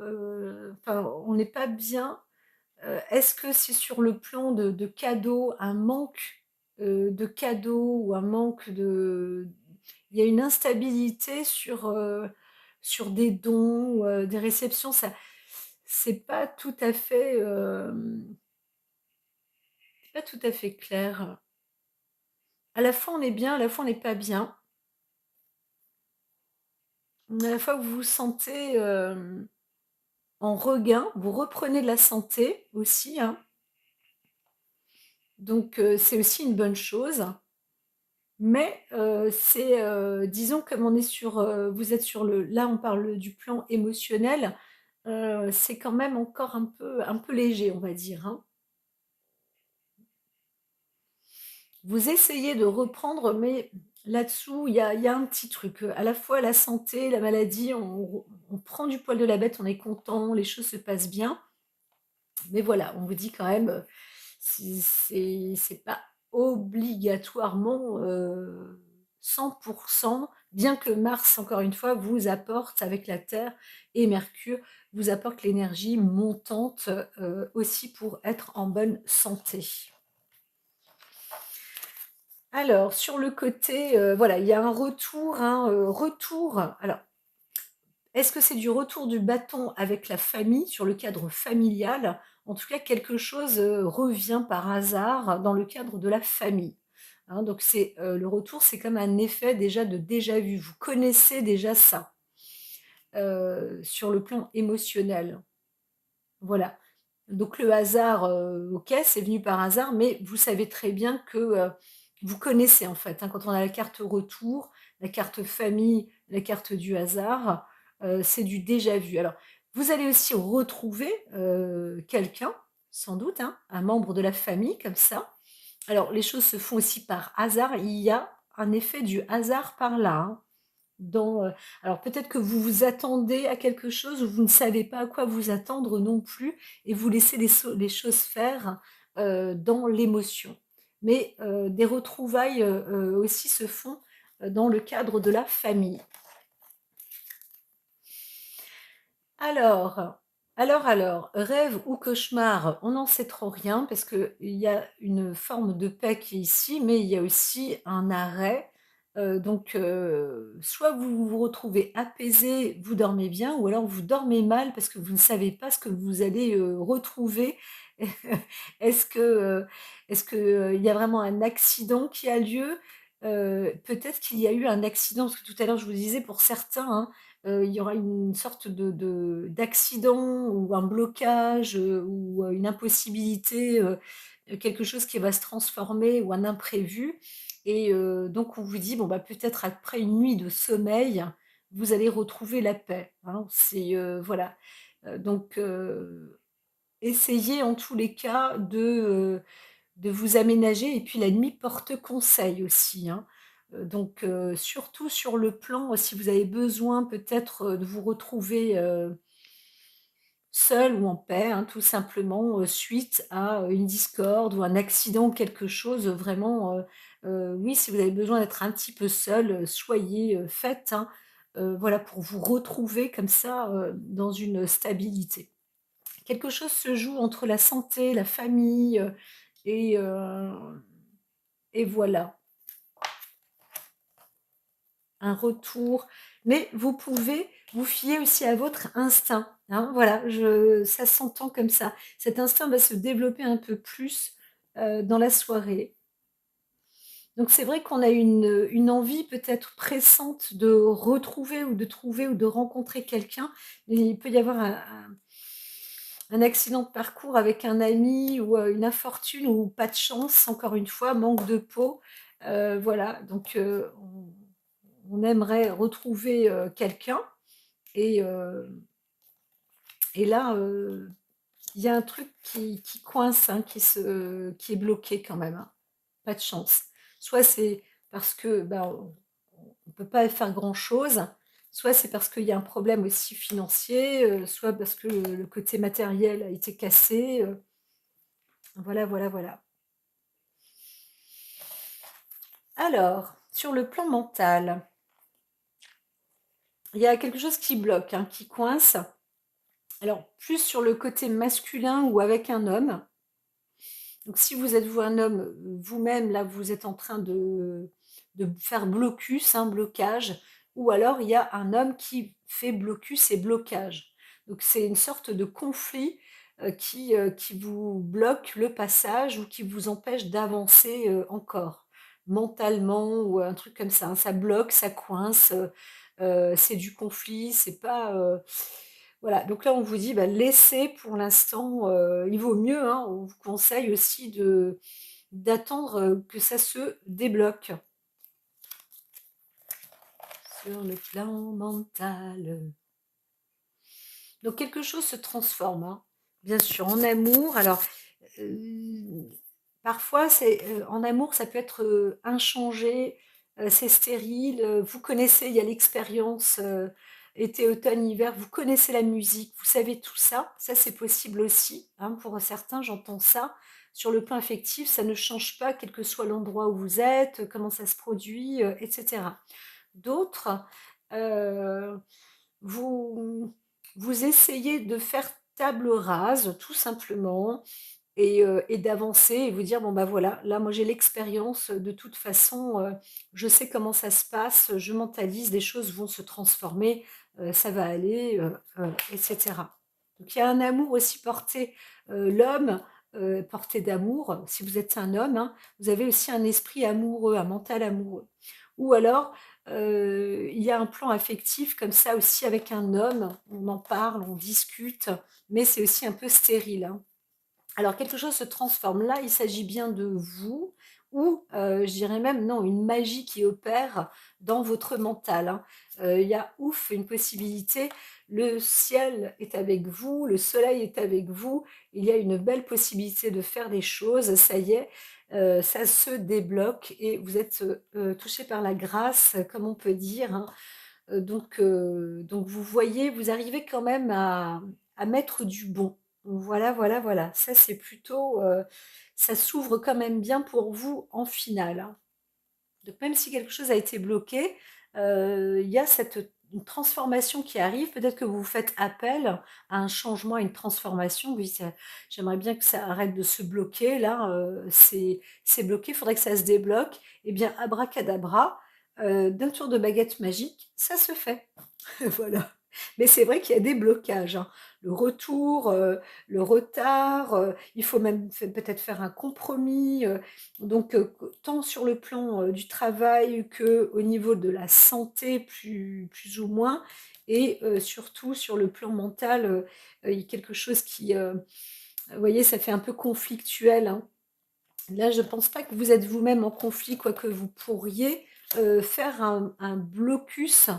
enfin, on n'est pas bien. Est-ce que c'est sur le plan de cadeaux, un manque, de cadeaux, ou un manque de il y a une instabilité sur des dons, ou des réceptions, ça c'est pas tout à fait, c'est pas tout à fait clair. À la fois on est bien, à la fois on n'est pas bien. À la fois vous vous sentez, en regain, vous reprenez de la santé aussi, hein, donc c'est aussi une bonne chose. Mais c'est, disons, comme on est sur, vous êtes sur le là on parle du plan émotionnel, c'est quand même encore un peu léger, on va dire, hein. Vous essayez de reprendre, mais là-dessous, il y a un petit truc, à la fois la santé, la maladie, on prend du poil de la bête, on est content, les choses se passent bien, mais voilà, on vous dit quand même, c'est pas obligatoirement, 100, bien que Mars, encore une fois, vous apporte avec la Terre, et Mercure vous apporte l'énergie montante, aussi pour être en bonne santé. Alors sur le côté, voilà, il y a un retour, hein, alors, est-ce que c'est du retour du bâton avec la famille, sur le cadre familial? En tout cas, quelque chose, revient par hasard dans le cadre de la famille, hein, donc c'est, le retour, c'est comme un effet déjà de déjà vu. Vous connaissez déjà ça, sur le plan émotionnel. Voilà. Donc le hasard, OK, c'est venu par hasard, mais vous savez très bien que, vous connaissez en fait, hein, quand on a la carte retour, la carte famille, la carte du hasard, c'est du déjà vu. Alors, vous allez aussi retrouver, quelqu'un, sans doute, hein, un membre de la famille comme ça. Alors les choses se font aussi par hasard, il y a un effet du hasard par là, hein. Dans, alors peut-être que vous vous attendez à quelque chose, ou vous ne savez pas à quoi vous attendre non plus, et vous laissez les choses faire, dans l'émotion. Mais, des retrouvailles, aussi se font, dans le cadre de la famille. Alors, rêve ou cauchemar, on n'en sait trop rien parce qu'il y a une forme de paix qui est ici, mais il y a aussi un arrêt, Donc soit vous vous retrouvez apaisé, vous dormez bien ou alors vous dormez mal parce que vous ne savez pas ce que vous allez, retrouver. Est-ce que, il y a vraiment un accident qui a lieu? Peut-être qu'il y a eu un accident, parce que tout à l'heure je vous disais pour certains, hein, il y aura une sorte d'accident ou un blocage, ou une impossibilité, quelque chose qui va se transformer ou un imprévu et donc on vous dit: «Bon, bah, peut-être après une nuit de sommeil, vous allez retrouver la paix», hein. C'est, voilà, donc essayez en tous les cas de vous aménager et puis la nuit porte conseil aussi, hein. Donc surtout sur le plan, si vous avez besoin peut-être, de vous retrouver, seul ou en paix, hein, tout simplement, suite à, une discorde ou un accident ou quelque chose, vraiment, oui, si vous avez besoin d'être un petit peu seul, soyez, faites, hein, voilà, pour vous retrouver comme ça, dans une stabilité. Quelque chose se joue entre la santé, la famille, et heu et voilà. Un retour, mais vous pouvez vous fier aussi à votre instinct, hein. Voilà, je ça s'entend comme ça. Cet instinct va se développer un peu plus, dans la soirée. Donc c'est vrai qu'on a une envie peut-être pressante de retrouver ou de trouver ou de rencontrer quelqu'un. Il peut y avoir un accident de parcours avec un ami ou, une infortune ou pas de chance, encore une fois, manque de peau. Voilà, donc on aimerait retrouver, quelqu'un et là, il y a un truc qui coince, hein, qui est bloqué quand même, hein. Pas de chance. Soit c'est parce que, bah, on peut pas faire grand-chose, soit c'est parce qu'il y a un problème aussi financier, soit parce que le côté matériel a été cassé, voilà, voilà, voilà. Alors, sur le plan mental, il y a quelque chose qui bloque, hein, qui coince. Alors, plus sur le côté masculin ou avec un homme. Donc, si vous êtes vous un homme, vous-même, là, vous êtes en train de faire blocus, un blocage, ou alors il y a un homme qui fait blocus et blocage. Donc, c'est une sorte de conflit qui vous bloque le passage ou qui vous empêche d'avancer encore, mentalement ou un truc comme ça, hein. Ça bloque, ça coince, c'est du conflit, c'est pas. Voilà, donc là, on vous dit, bah, laissez pour l'instant, il vaut mieux, hein, on vous conseille aussi d'attendre, que ça se débloque. Sur le plan mental. Donc quelque chose se transforme, hein, bien sûr, en amour. Alors, heu, parfois en amour, ça peut être, inchangé, c'est stérile, vous connaissez, il y a l'expérience, été, automne, hiver, vous connaissez la musique, vous savez tout ça. Ça, c'est possible aussi, hein, pour certains, j'entends ça. Sur le plan affectif, ça ne change pas quel que soit l'endroit où vous êtes, comment ça se produit, et cetera. D'autres, heu, vous vous essayez de faire table rase, tout simplement et d'avancer et vous dire: «Bon, bah, voilà, là, moi, j'ai l'expérience, de toute façon, je sais comment ça se passe, je mentalise, les choses vont se transformer, ça va aller, et cetera». Donc il y a un amour aussi porté, l'homme, porté d'amour, si vous êtes un homme, hein, vous avez aussi un esprit amoureux, un mental amoureux. Ou alors, il y a un plan affectif comme ça aussi avec un homme, on en parle, on discute, mais c'est aussi un peu stérile, hein. Alors quelque chose se transforme. Là, il s'agit bien de vous ou, je dirais même non, une magie qui opère dans votre mental, hein. Il y a ouf, une possibilité, le ciel est avec vous, le soleil est avec vous, il y a une belle possibilité de faire des choses, ça y est, ça se débloque et vous êtes, touchés par la grâce, comme on peut dire, hein. Donc vous voyez, vous arrivez quand même à mettre du bon. Voilà, voilà, voilà. Ça, c'est plutôt, ça s'ouvre quand même bien pour vous en finale, hein. Donc même si quelque chose a été bloqué, il y a cette une transformation qui arrive. Peut-être que vous faites appel à un changement, à une transformation. Oui, ça j'aimerais bien que ça arrête de se bloquer là, c'est bloqué, il faudrait que ça se débloque. Eh bien, abracadabra, d'un tour de baguette magique, ça se fait. Voilà. Mais c'est vrai qu'il y a des blocages, hein. Le retour, le retard, il faut même peut-être faire un compromis, donc tant sur le plan, du travail qu'au niveau de la santé plus ou moins et surtout sur le plan mental, il y a quelque chose qui, vous voyez, ça fait un peu conflictuel, hein. Là, je pense pas que vous êtes vous-même en conflit, quoique vous pourriez, faire un blocus,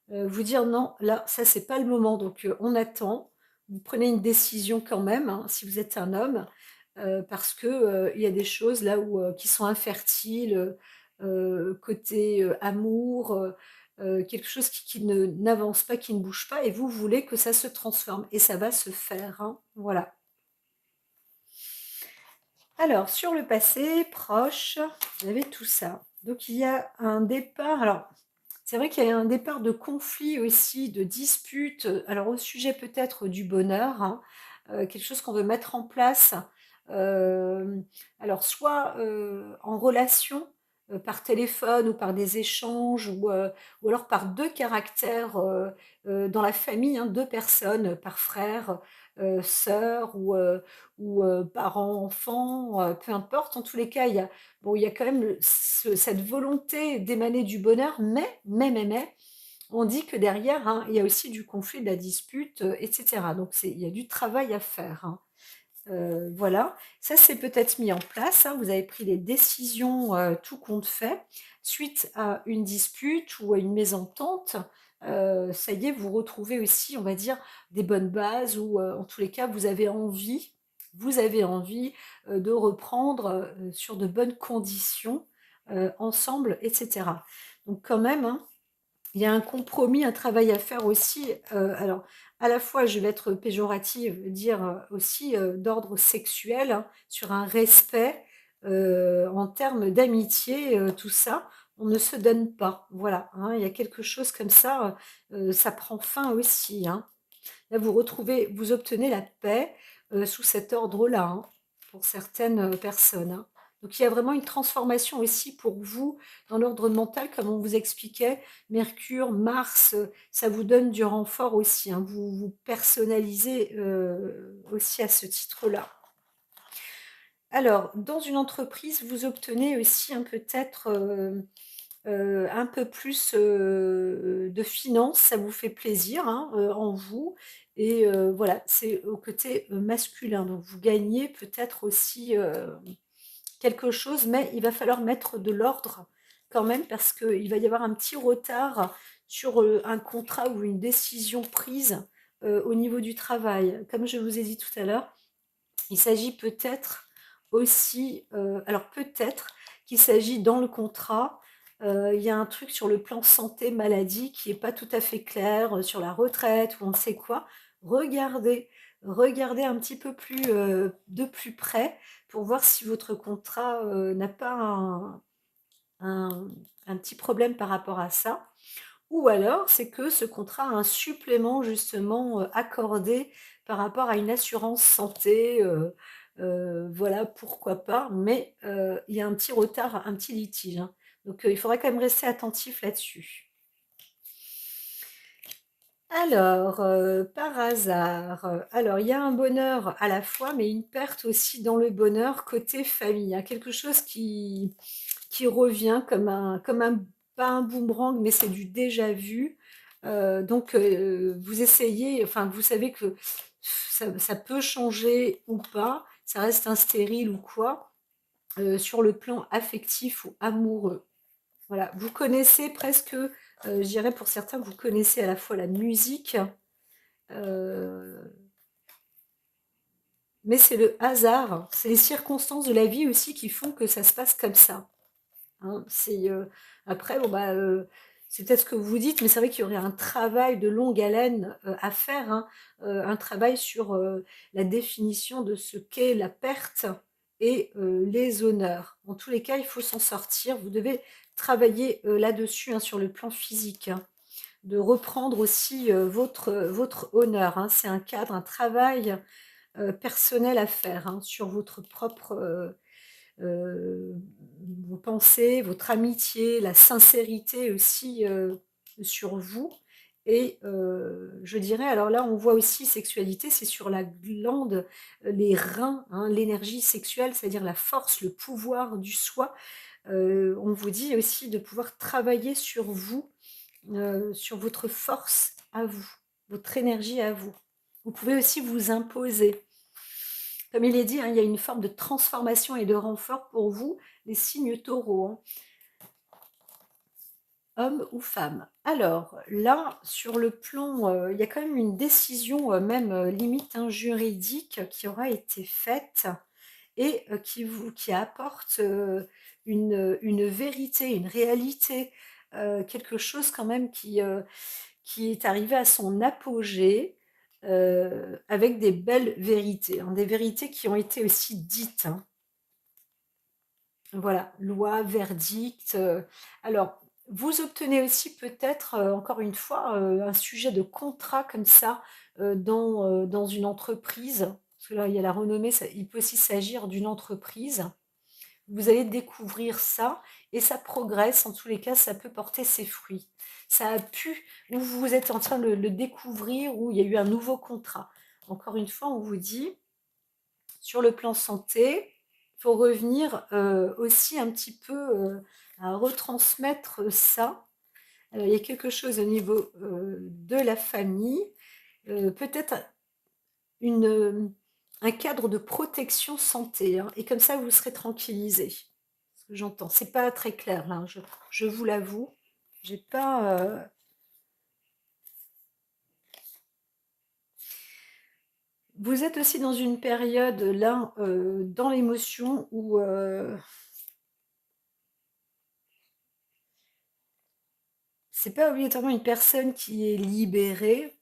vous dire: «Non, là, ça, c'est pas le moment, donc on attend». Vous prenez une décision quand même, hein, si vous êtes un homme, parce que, il y a des choses là où, qui sont infertiles, côté, amour, quelque chose qui ne n'avance pas, qui ne bouge pas et vous voulez que ça se transforme et ça va se faire, hein, voilà. Alors, sur le passé proche, vous avez tout ça. Donc il y a un départ, alors c'est vrai qu'il y a un départ de conflit aussi, de disputes, alors au sujet peut-être du bonheur, hein, quelque chose qu'on veut mettre en place, hem, alors soit, en relation, par téléphone ou par des échanges ou alors par 2 caractères, dans la famille, hein, 2 personnes, par frère, sœur ou parents-enfants, peu importe. En tous les cas, il y a bon, il y a quand même cette volonté d'émaner du bonheur, mais, on dit que derrière, hein, il y a aussi du conflit, de la dispute, et cetera. Donc il y a du travail à faire, hein. Voilà, ça c'est peut-être mis en place, hein. Vous avez pris les décisions, tout compte fait. Suite à une dispute ou à une mésentente, ça y est, vous retrouvez aussi, on va dire, des bonnes bases ou, en tous les cas, vous avez envie, de reprendre, sur de bonnes conditions, ensemble et cetera. Donc quand même, hein, il y a un compromis, un travail à faire aussi, alors à la fois je vais être péjorative, dire, aussi, d'ordre sexuel, hein, sur un respect, en termes d'amitié, tout ça, on ne se donne pas. Voilà, hein, il y a quelque chose comme ça, ça prend fin aussi, hein. Là vous obtenez la paix, sous cet ordre-là, hein, pour certaines, personnes, hein. Donc il y a vraiment une transformation aussi pour vous dans l'ordre mental comme on vous expliquait. Mercure, Mars, ça vous donne du renfort aussi, hein. Vous vous personnalisez, aussi à ce titre-là. Alors, dans une entreprise, vous obtenez aussi un peut-être, un peu plus, de finances, ça vous fait plaisir, hein, en vous et voilà, c'est au côté, masculin. Donc vous gagnez peut-être aussi, quelque chose, mais il va falloir mettre de l'ordre quand même parce qu'il va y avoir un petit retard sur, un contrat ou une décision prise, au niveau du travail. Comme je vous ai dit tout à l'heure, il s'agit peut-être aussi, alors peut-être qu'il s'agit dans le contrat, il y a un truc sur le plan santé, maladie qui est pas tout à fait clair, sur la retraite ou on ne sait quoi. Regardez, regardez un petit peu plus, de plus près pour voir si votre contrat, n'a pas un un petit problème par rapport à ça. Ou alors, c'est que ce contrat a un supplément justement, accordé par rapport à une assurance santé, voilà, pourquoi pas, mais il y a un petit retard, un petit litige, hein. Donc il faudra quand même rester attentif là-dessus. Alors, par hasard, alors il y a un bonheur à la fois, mais une perte aussi dans le bonheur côté famille, hein. Quelque chose qui revient comme un pas un boomerang, mais c'est du déjà vu. Donc vous essayez enfin vous savez que ça peut changer ou pas, ça reste un stérile ou quoi, sur le plan affectif ou amoureux. Voilà, vous connaissez presque, je dirais pour certains, vous connaissez à la fois la musique, heu, mais c'est le hasard, c'est les circonstances de la vie aussi qui font que ça se passe comme ça. Hein, après bon bah, c'est peut-être ce que vous vous dites, mais c'est vrai qu'il y aurait un travail de longue haleine, à faire, hein, un travail sur, la définition de ce qu'est la perte et les honneurs. En tous les cas, il faut s'en sortir. Vous devez travailler, là-dessus, hein, sur le plan physique, hein, de reprendre aussi, votre honneur, hein. C'est un cadre, un travail, personnel à faire, hein, sur votre propre, heu, vos pensées, votre amitié, la sincérité aussi, sur vous et je dirais alors là, on voit aussi sexualité, c'est sur la glande, les reins, hein, l'énergie sexuelle, c'est-à-dire la force, le pouvoir du soi. On vous dit aussi de pouvoir travailler sur vous, sur votre force à vous, votre énergie à vous. Vous pouvez aussi vous imposer. Comme il est dit, hein, il y a une forme de transformation et de renfort pour vous, les signes taureaux, hein, hommes ou femmes. Alors là, sur le plan, il y a quand même une décision, même limite hein, juridique qui aura été faite et qui apporte une vérité, une réalité, quelque chose quand même qui est arrivé à son apogée avec des belles vérités, hein, des vérités qui ont été aussi dites. Hein. Voilà, loi, verdict. Alors, vous obtenez aussi peut-être, encore une fois, un sujet de contrat comme ça, dans une entreprise. Parce que là, il y a la renommée, il peut aussi s'agir d'une entreprise. Vous allez découvrir ça et ça progresse. En tous les cas, ça peut porter ses fruits. Ça a pu, ou vous êtes en train de le découvrir, ou il y a eu un nouveau contrat. Encore une fois, on vous dit, sur le plan santé, il faut revenir aussi un petit peu à retransmettre ça. Alors, il y a quelque chose au niveau de la famille, peut-être un cadre de protection santé, hein, et comme ça, vous serez tranquillisé. Ce que j'entends, c'est pas très clair là, hein, je vous l'avoue. J'ai pas. Vous êtes aussi dans une période là, dans l'émotion où c'est pas obligatoirement une personne qui est libérée,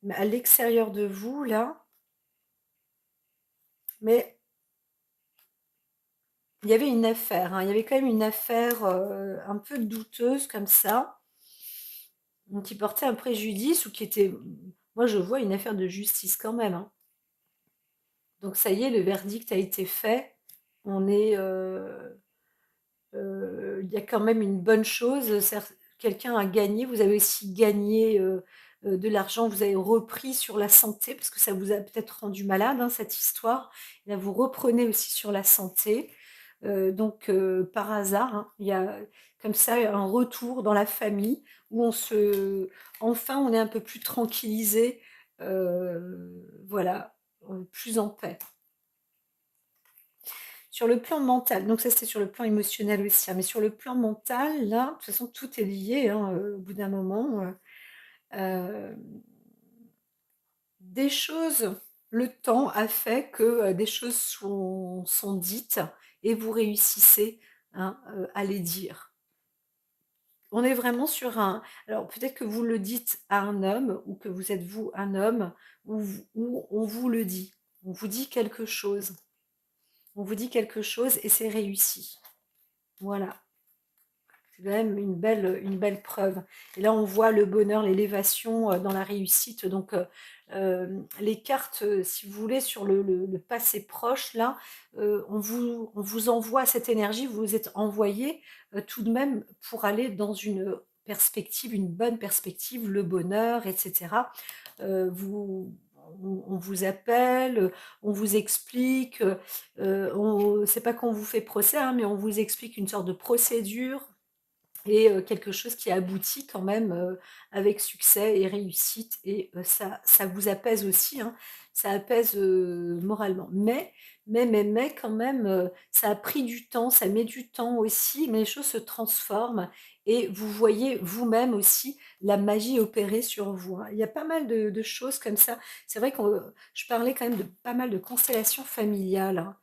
mais à l'extérieur de vous, là, mais il y avait une affaire, hein, il y avait quand même une affaire un peu douteuse comme ça, qui portait un préjudice ou qui était, moi je vois une affaire de justice quand même. Hein. Donc ça y est, le verdict a été fait. On est, il y a quand même une bonne chose. Quelqu'un a gagné. Vous avez aussi gagné de l'argent. Vous avez repris sur la santé parce que ça vous a peut-être rendu malade, hein, cette histoire. Et là, vous reprenez aussi sur la santé. Donc, par hasard, hein, il y a comme ça un retour dans la famille où enfin, on est un peu plus tranquillisé, voilà, plus en paix. Sur le plan mental, donc ça c'est sur le plan émotionnel aussi, hein, mais sur le plan mental, là, de toute façon, tout est lié, hein, au bout d'un moment. Euh, des choses, le temps a fait que des choses sont dites et vous réussissez hein, à les dire. On est vraiment sur un... Alors peut-être que vous le dites à un homme ou que vous êtes vous un homme ou on vous le dit. On vous dit quelque chose. On vous dit quelque chose et c'est réussi. Voilà. C'est quand même une belle preuve. Et là, on voit le bonheur, l'élévation dans la réussite. Donc, les cartes, si vous voulez, sur le passé proche, là, on vous envoie cette énergie, vous vous êtes envoyé tout de même pour aller dans une perspective, une bonne perspective, le bonheur, etc. Vous, on vous appelle, on vous explique, c'est pas qu'on vous fait procès, hein, mais on vous explique une sorte de procédure et quelque chose qui aboutit quand même avec succès et réussite et ça vous apaise aussi, hein, ça apaise moralement. Mais quand même, ça a pris du temps, ça met du temps aussi, mais les choses se transforment et vous voyez vous-même aussi la magie opérer sur vous. Hein. Il y a pas mal de choses comme ça. C'est vrai que je parlais quand même de pas mal de constellations familiales. Hein.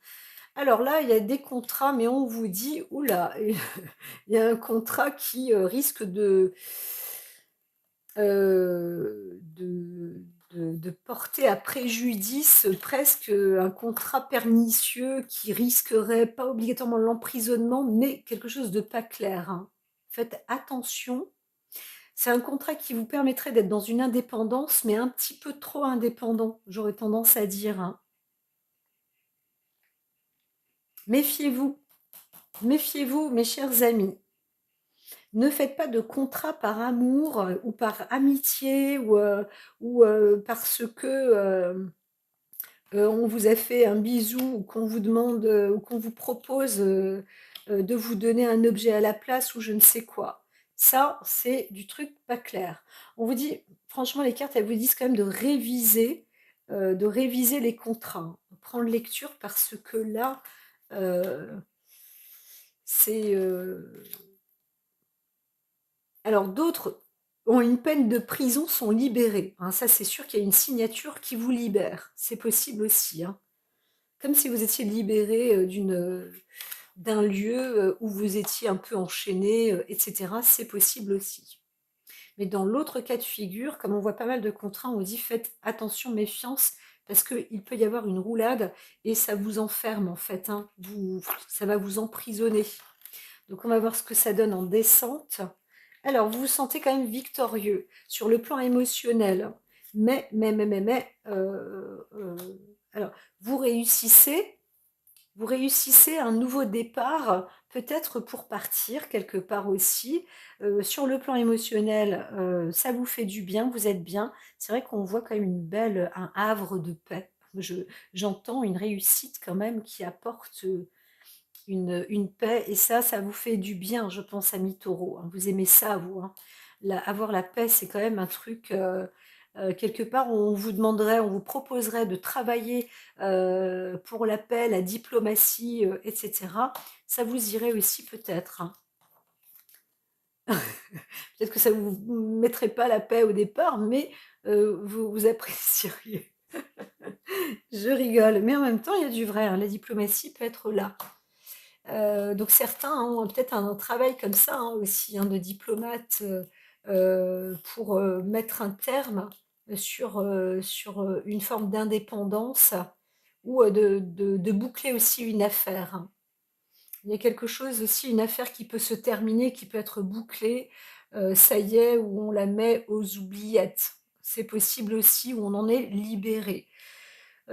Alors là, il y a des contrats, mais on vous dit, oula, il y a un contrat qui risque de porter à préjudice presque un contrat pernicieux qui risquerait pas obligatoirement l'emprisonnement, mais quelque chose de pas clair. Hein. Faites attention. C'est un contrat qui vous permettrait d'être dans une indépendance, mais un petit peu trop indépendant, j'aurais tendance à dire. Hein. Méfiez-vous, méfiez-vous, mes chers amis. Ne faites pas de contrat par amour ou par amitié ou parce que on vous a fait un bisou ou qu'on vous demande ou qu'on vous propose de vous donner un objet à la place ou je ne sais quoi. Ça, c'est du truc pas clair. On vous dit, franchement, les cartes, elles vous disent quand même de réviser les contrats, hein. Prendre lecture parce que là, c'est alors d'autres ont une peine de prison, sont libérés, hein. Ça, c'est sûr qu'il y a une signature qui vous libère. C'est possible aussi, hein. Comme si vous étiez libéré d'un lieu où vous étiez un peu enchaîné, etc. C'est possible aussi. Mais dans l'autre cas de figure, comme on voit pas mal de contrats, on vous dit faites attention, méfiance, parce qu'il peut y avoir une roulade et ça vous enferme en fait, hein. Ça va vous emprisonner. Donc on va voir ce que ça donne en descente. Alors vous vous sentez quand même victorieux sur le plan émotionnel. Mais, alors vous réussissez un nouveau départ, peut-être pour partir quelque part aussi. Sur le plan émotionnel, ça vous fait du bien, vous êtes bien. C'est vrai qu'on voit quand même un havre de paix. J'entends une réussite quand même qui apporte une paix, et ça vous fait du bien, je pense, amis taureaux, hein. Vous aimez ça, vous, hein. Avoir la paix, c'est quand même un truc, quelque part, on vous demanderait, on vous proposerait de travailler pour la paix, la diplomatie, etc. Ça vous irait aussi peut-être, hein. Peut-être que ça vous mettrait pas la paix au départ, mais vous apprécieriez. Je rigole, mais en même temps, il y a du vrai, hein. La diplomatie peut être là. Donc certains ont peut-être un travail comme ça, hein, aussi, hein, de diplomate, pour mettre un terme sur une forme d'indépendance ou de boucler aussi une affaire, hein. Il y a quelque chose aussi, une affaire qui peut se terminer, qui peut être bouclée, ça y est, où on la met aux oubliettes. C'est possible aussi, où on en est libéré.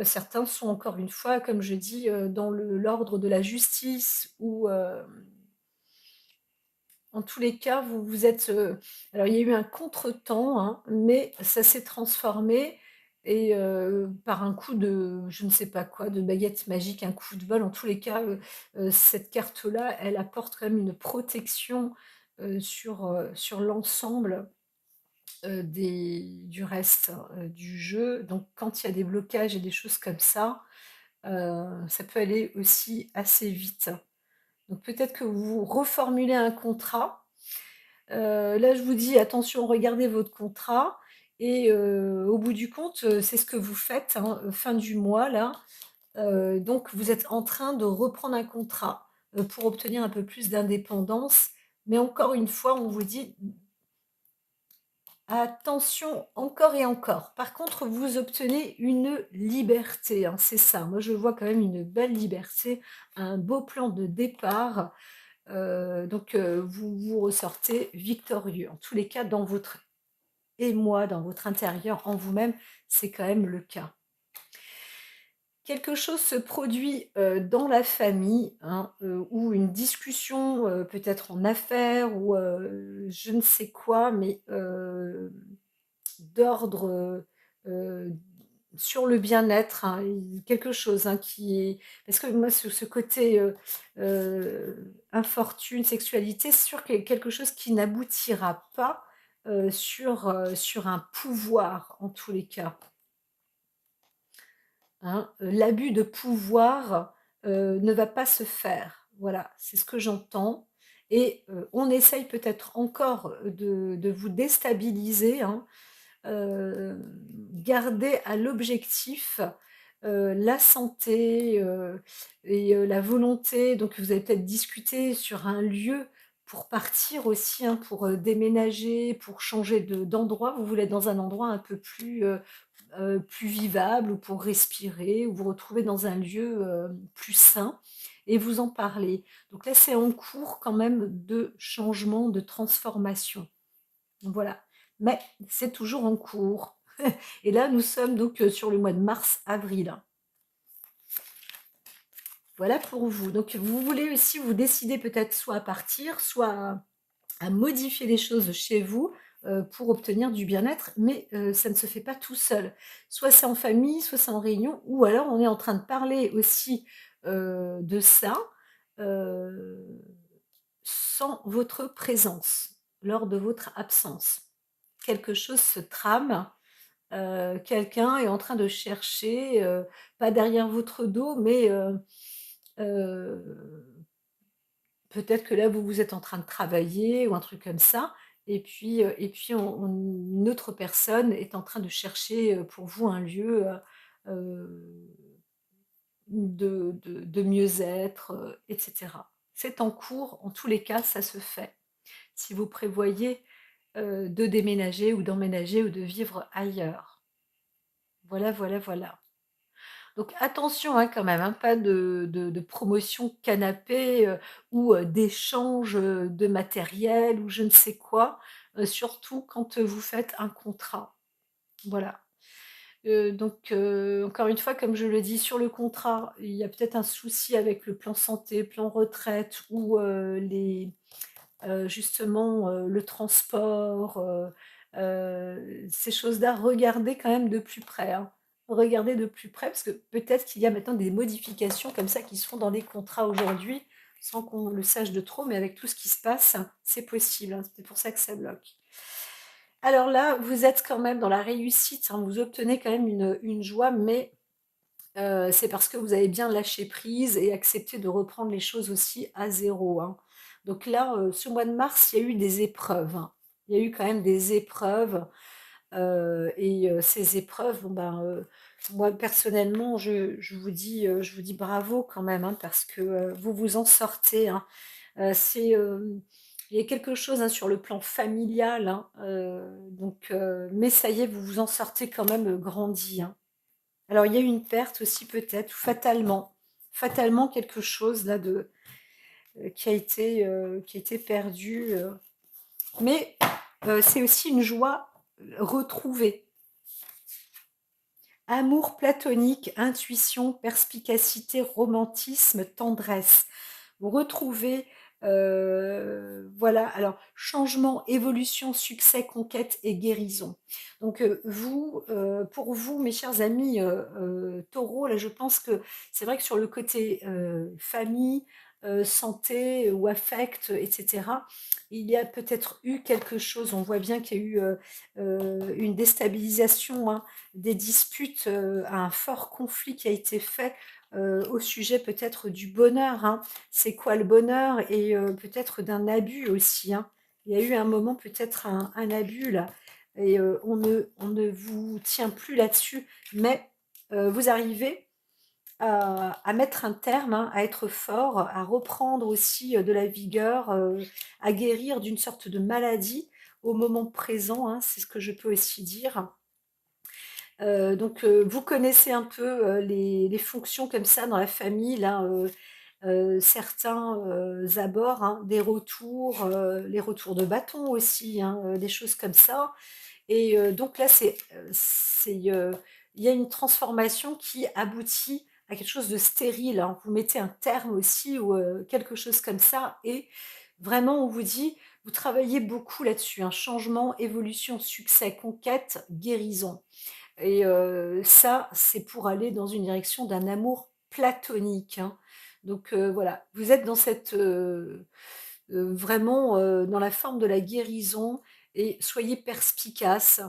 Certains sont encore une fois, comme je dis, dans l'ordre de la justice ou en tous les cas, vous êtes, alors il y a eu un contretemps, hein, mais ça s'est transformé et par un coup de je ne sais pas quoi, de baguette magique, un coup de bol. En tous les cas, cette carte-là, elle apporte quand même une protection, sur l'ensemble, du reste, du jeu. Donc quand il y a des blocages et des choses comme ça peut aller aussi assez vite. Donc peut-être que vous reformulez un contrat. Là, je vous dis: «Attention, regardez votre contrat» et au bout du compte, c'est ce que vous faites, hein, fin du mois là. Donc vous êtes en train de reprendre un contrat, pour obtenir un peu plus d'indépendance. Mais encore une fois, on vous dit: «Attention, encore et encore». Par contre, vous obtenez une liberté, hein, c'est ça. Moi, je vois quand même une belle liberté, un beau plan de départ. Donc vous ressortez victorieux. En tous les cas, dans votre émoi, dans votre intérieur, en vous-même, c'est quand même le cas. Quelque chose se produit, dans la famille, hein, ou une discussion, peut-être en affaires ou je ne sais quoi, mais d'ordre, sur le bien-être, hein, quelque chose, hein, qui est parce que moi ce côté, infortune, sexualité, c'est sûr qu'il y a quelque chose qui n'aboutira pas, sur un pouvoir en tous les cas, hein. L'abus de pouvoir, ne va pas se faire. Voilà, c'est ce que j'entends et on essaye peut-être encore de vous déstabiliser, hein. Garder à l'objectif, la santé, et la volonté. Donc vous avez peut-être discuté sur un lieu pour partir aussi, hein, pour, déménager, pour changer d'endroit. Vous voulez être dans un endroit un peu plus vivable ou pour respirer ou vous retrouver dans un lieu, plus sain et vous en parlez. Donc là, c'est en cours quand même de changement, de transformation. Voilà, mais c'est toujours en cours. Et là, nous sommes donc sur le mois de mars-avril. Voilà pour vous. Donc vous voulez aussi vous décider peut-être soit à partir, soit à modifier les choses chez vous, pour obtenir du bien-être, mais ça ne se fait pas tout seul. Soit c'est en famille, soit c'est en réunion, ou alors on est en train de parler aussi, de ça, heu, sans votre présence, lors de votre absence. Quelque chose se trame, quelqu'un est en train de chercher, pas derrière votre dos, mais heu peut-être que là, vous vous êtes en train de travailler ou un truc comme ça et puis une autre personne est en train de chercher, pour vous un lieu, heu, de mieux-être, et cetera. C'est en cours, en tous les cas, ça se fait. Si vous prévoyez, de déménager ou d'emménager ou de vivre ailleurs. Voilà, voilà, voilà. Donc attention, hein, quand même, hein, pas de promotion canapé, ou d'échange, de matériel ou je ne sais quoi, surtout quand, vous faites un contrat. Voilà. Donc encore une fois, comme je le dis, sur le contrat, il y a peut-être un souci avec le plan santé, plan retraite ou justement, le transport, ces choses-là, regardez quand même de plus près, hein. Regardez de plus près parce que peut-être qu'il y a maintenant des modifications comme ça qui se font dans les contrats aujourd'hui, sans qu'on le sache de trop, mais avec tout ce qui se passe, c'est possible, hein. C'est pour ça que ça bloque. Alors là, vous êtes quand même dans la réussite, hein, vous obtenez quand même une joie, mais c'est parce que vous avez bien lâché prise et accepté de reprendre les choses aussi à zéro, hein. Donc là, ce mois de mars, il y a eu des épreuves, hein. Il y a eu quand même des épreuves, ces épreuves, bon ben, moi personnellement, je vous dis bravo quand même, hein, parce que, vous vous en sortez, hein. Il y a quelque chose, hein, sur le plan familial, hein, mais ça y est, vous vous en sortez quand même, grandi, hein. Alors il y a eu une perte aussi peut-être, fatalement quelque chose là qui a été perdu, mais c'est aussi une joie, retrouvée. Amour platonique, intuition, perspicacité, romantisme, tendresse. Vous retrouvez, voilà, alors changement, évolution, succès, conquête et guérison. Donc pour vous, mes chers amis, taureaux, là, je pense que c'est vrai que sur le côté, famille, santé ou affect, et cetera, il y a peut-être eu quelque chose, on voit bien qu'il y a eu, une déstabilisation, hein, des disputes, un fort conflit qui a été fait, au sujet peut-être du bonheur, hein. C'est quoi le bonheur? Et peut-être d'un abus aussi, hein. Il y a eu un moment peut-être un abus là et on ne vous tient plus là-dessus, mais vous arrivez à mettre un terme, hein, à être fort, à reprendre aussi, de la vigueur, à guérir d'une sorte de maladie au moment présent, hein, c'est ce que je peux aussi dire. Vous connaissez un peu, les fonctions comme ça dans la famille là, certains, abords, hein, des retours, les retours de bâton aussi, hein, des choses comme ça et donc là il y a une transformation qui aboutit à quelque chose de stérile, hein. Vous mettez un terme aussi ou quelque chose comme ça et vraiment on vous dit: «Vous travaillez beaucoup là-dessus, un changement, évolution, succès, conquête, guérison». Et ça, c'est pour aller dans une direction d'un amour platonique, hein. Voilà, vous êtes dans vraiment, dans la forme de la guérison et soyez perspicace.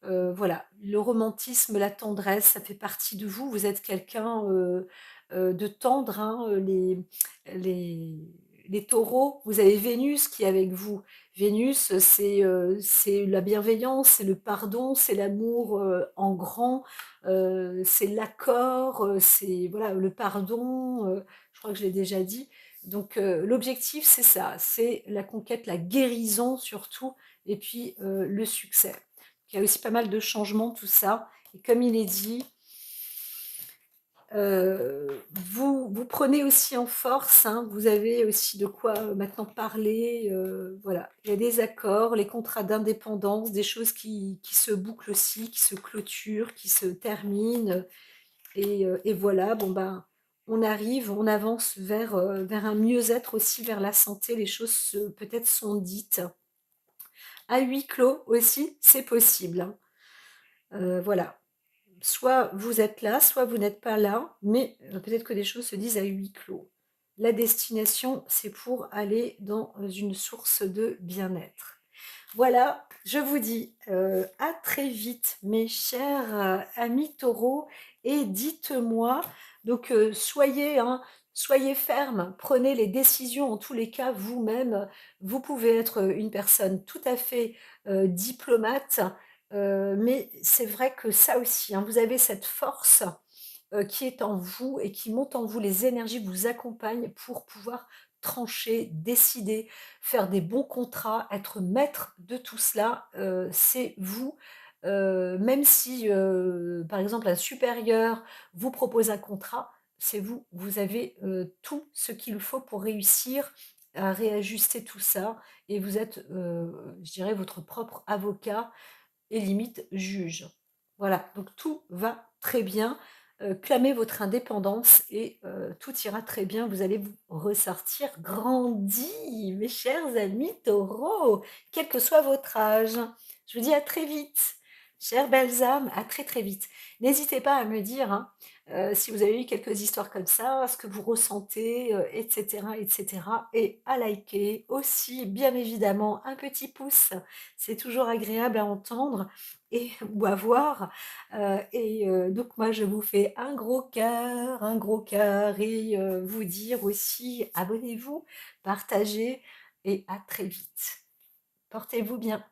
Voilà, le romantisme, la tendresse, ça fait partie de vous. Vous êtes quelqu'un, de tendre, hein, les les taureaux, vous avez Vénus qui est avec vous. Vénus, c'est la bienveillance, c'est le pardon, c'est l'amour, en grand, c'est l'accord, c'est voilà, le pardon, je crois que je l'ai déjà dit. L'objectif, c'est ça, c'est la conquête, la guérison surtout et puis, le succès. Il y a aussi pas mal de changements, tout ça et comme il est dit, vous prenez aussi en force, hein, vous avez aussi de quoi, maintenant parler, voilà. Il y a des accords, les contrats d'indépendance, des choses qui se bouclent aussi, qui se clôturent, qui se terminent, et voilà, bon ben, on arrive, on avance vers un mieux-être aussi, vers la santé, les choses peut-être sont dites. À huis clos aussi, c'est possible, hein. Voilà. Soit vous êtes là, soit vous n'êtes pas là, mais peut-être que des choses se disent à huis clos. La destination, c'est pour aller dans une source de bien-être. Voilà, je vous dis à très vite, mes chers amis taureaux, et dites-moi, donc soyez fermes, prenez les décisions en tous les cas vous-même. Vous pouvez être une personne tout à fait diplomate, mais c'est vrai que ça aussi, hein, vous avez cette force qui est en vous et qui monte en vous, les énergies vous accompagnent pour pouvoir trancher, décider, faire des bons contrats, être maître de tout cela, c'est vous. Même si, par exemple, un supérieur vous propose un contrat, c'est vous. Vous avez tout ce qu'il faut pour réussir à réajuster tout ça et vous êtes, je dirais, votre propre avocat et limite juge. Voilà, donc tout va très bien. Clamez votre indépendance et tout ira très bien. Vous allez vous ressortir grandi, mes chers amis taureaux, quel que soit votre âge. Je vous dis à très vite. Chères belles âmes, à très très vite. N'hésitez pas à me dire hein, si vous avez eu quelques histoires comme ça, ce que vous ressentez, etc., etc. Et à liker aussi, bien évidemment, un petit pouce. C'est toujours agréable à entendre et ou à voir. Donc moi, je vous fais un gros cœur et vous dire aussi, abonnez-vous, partagez et à très vite. Portez-vous bien.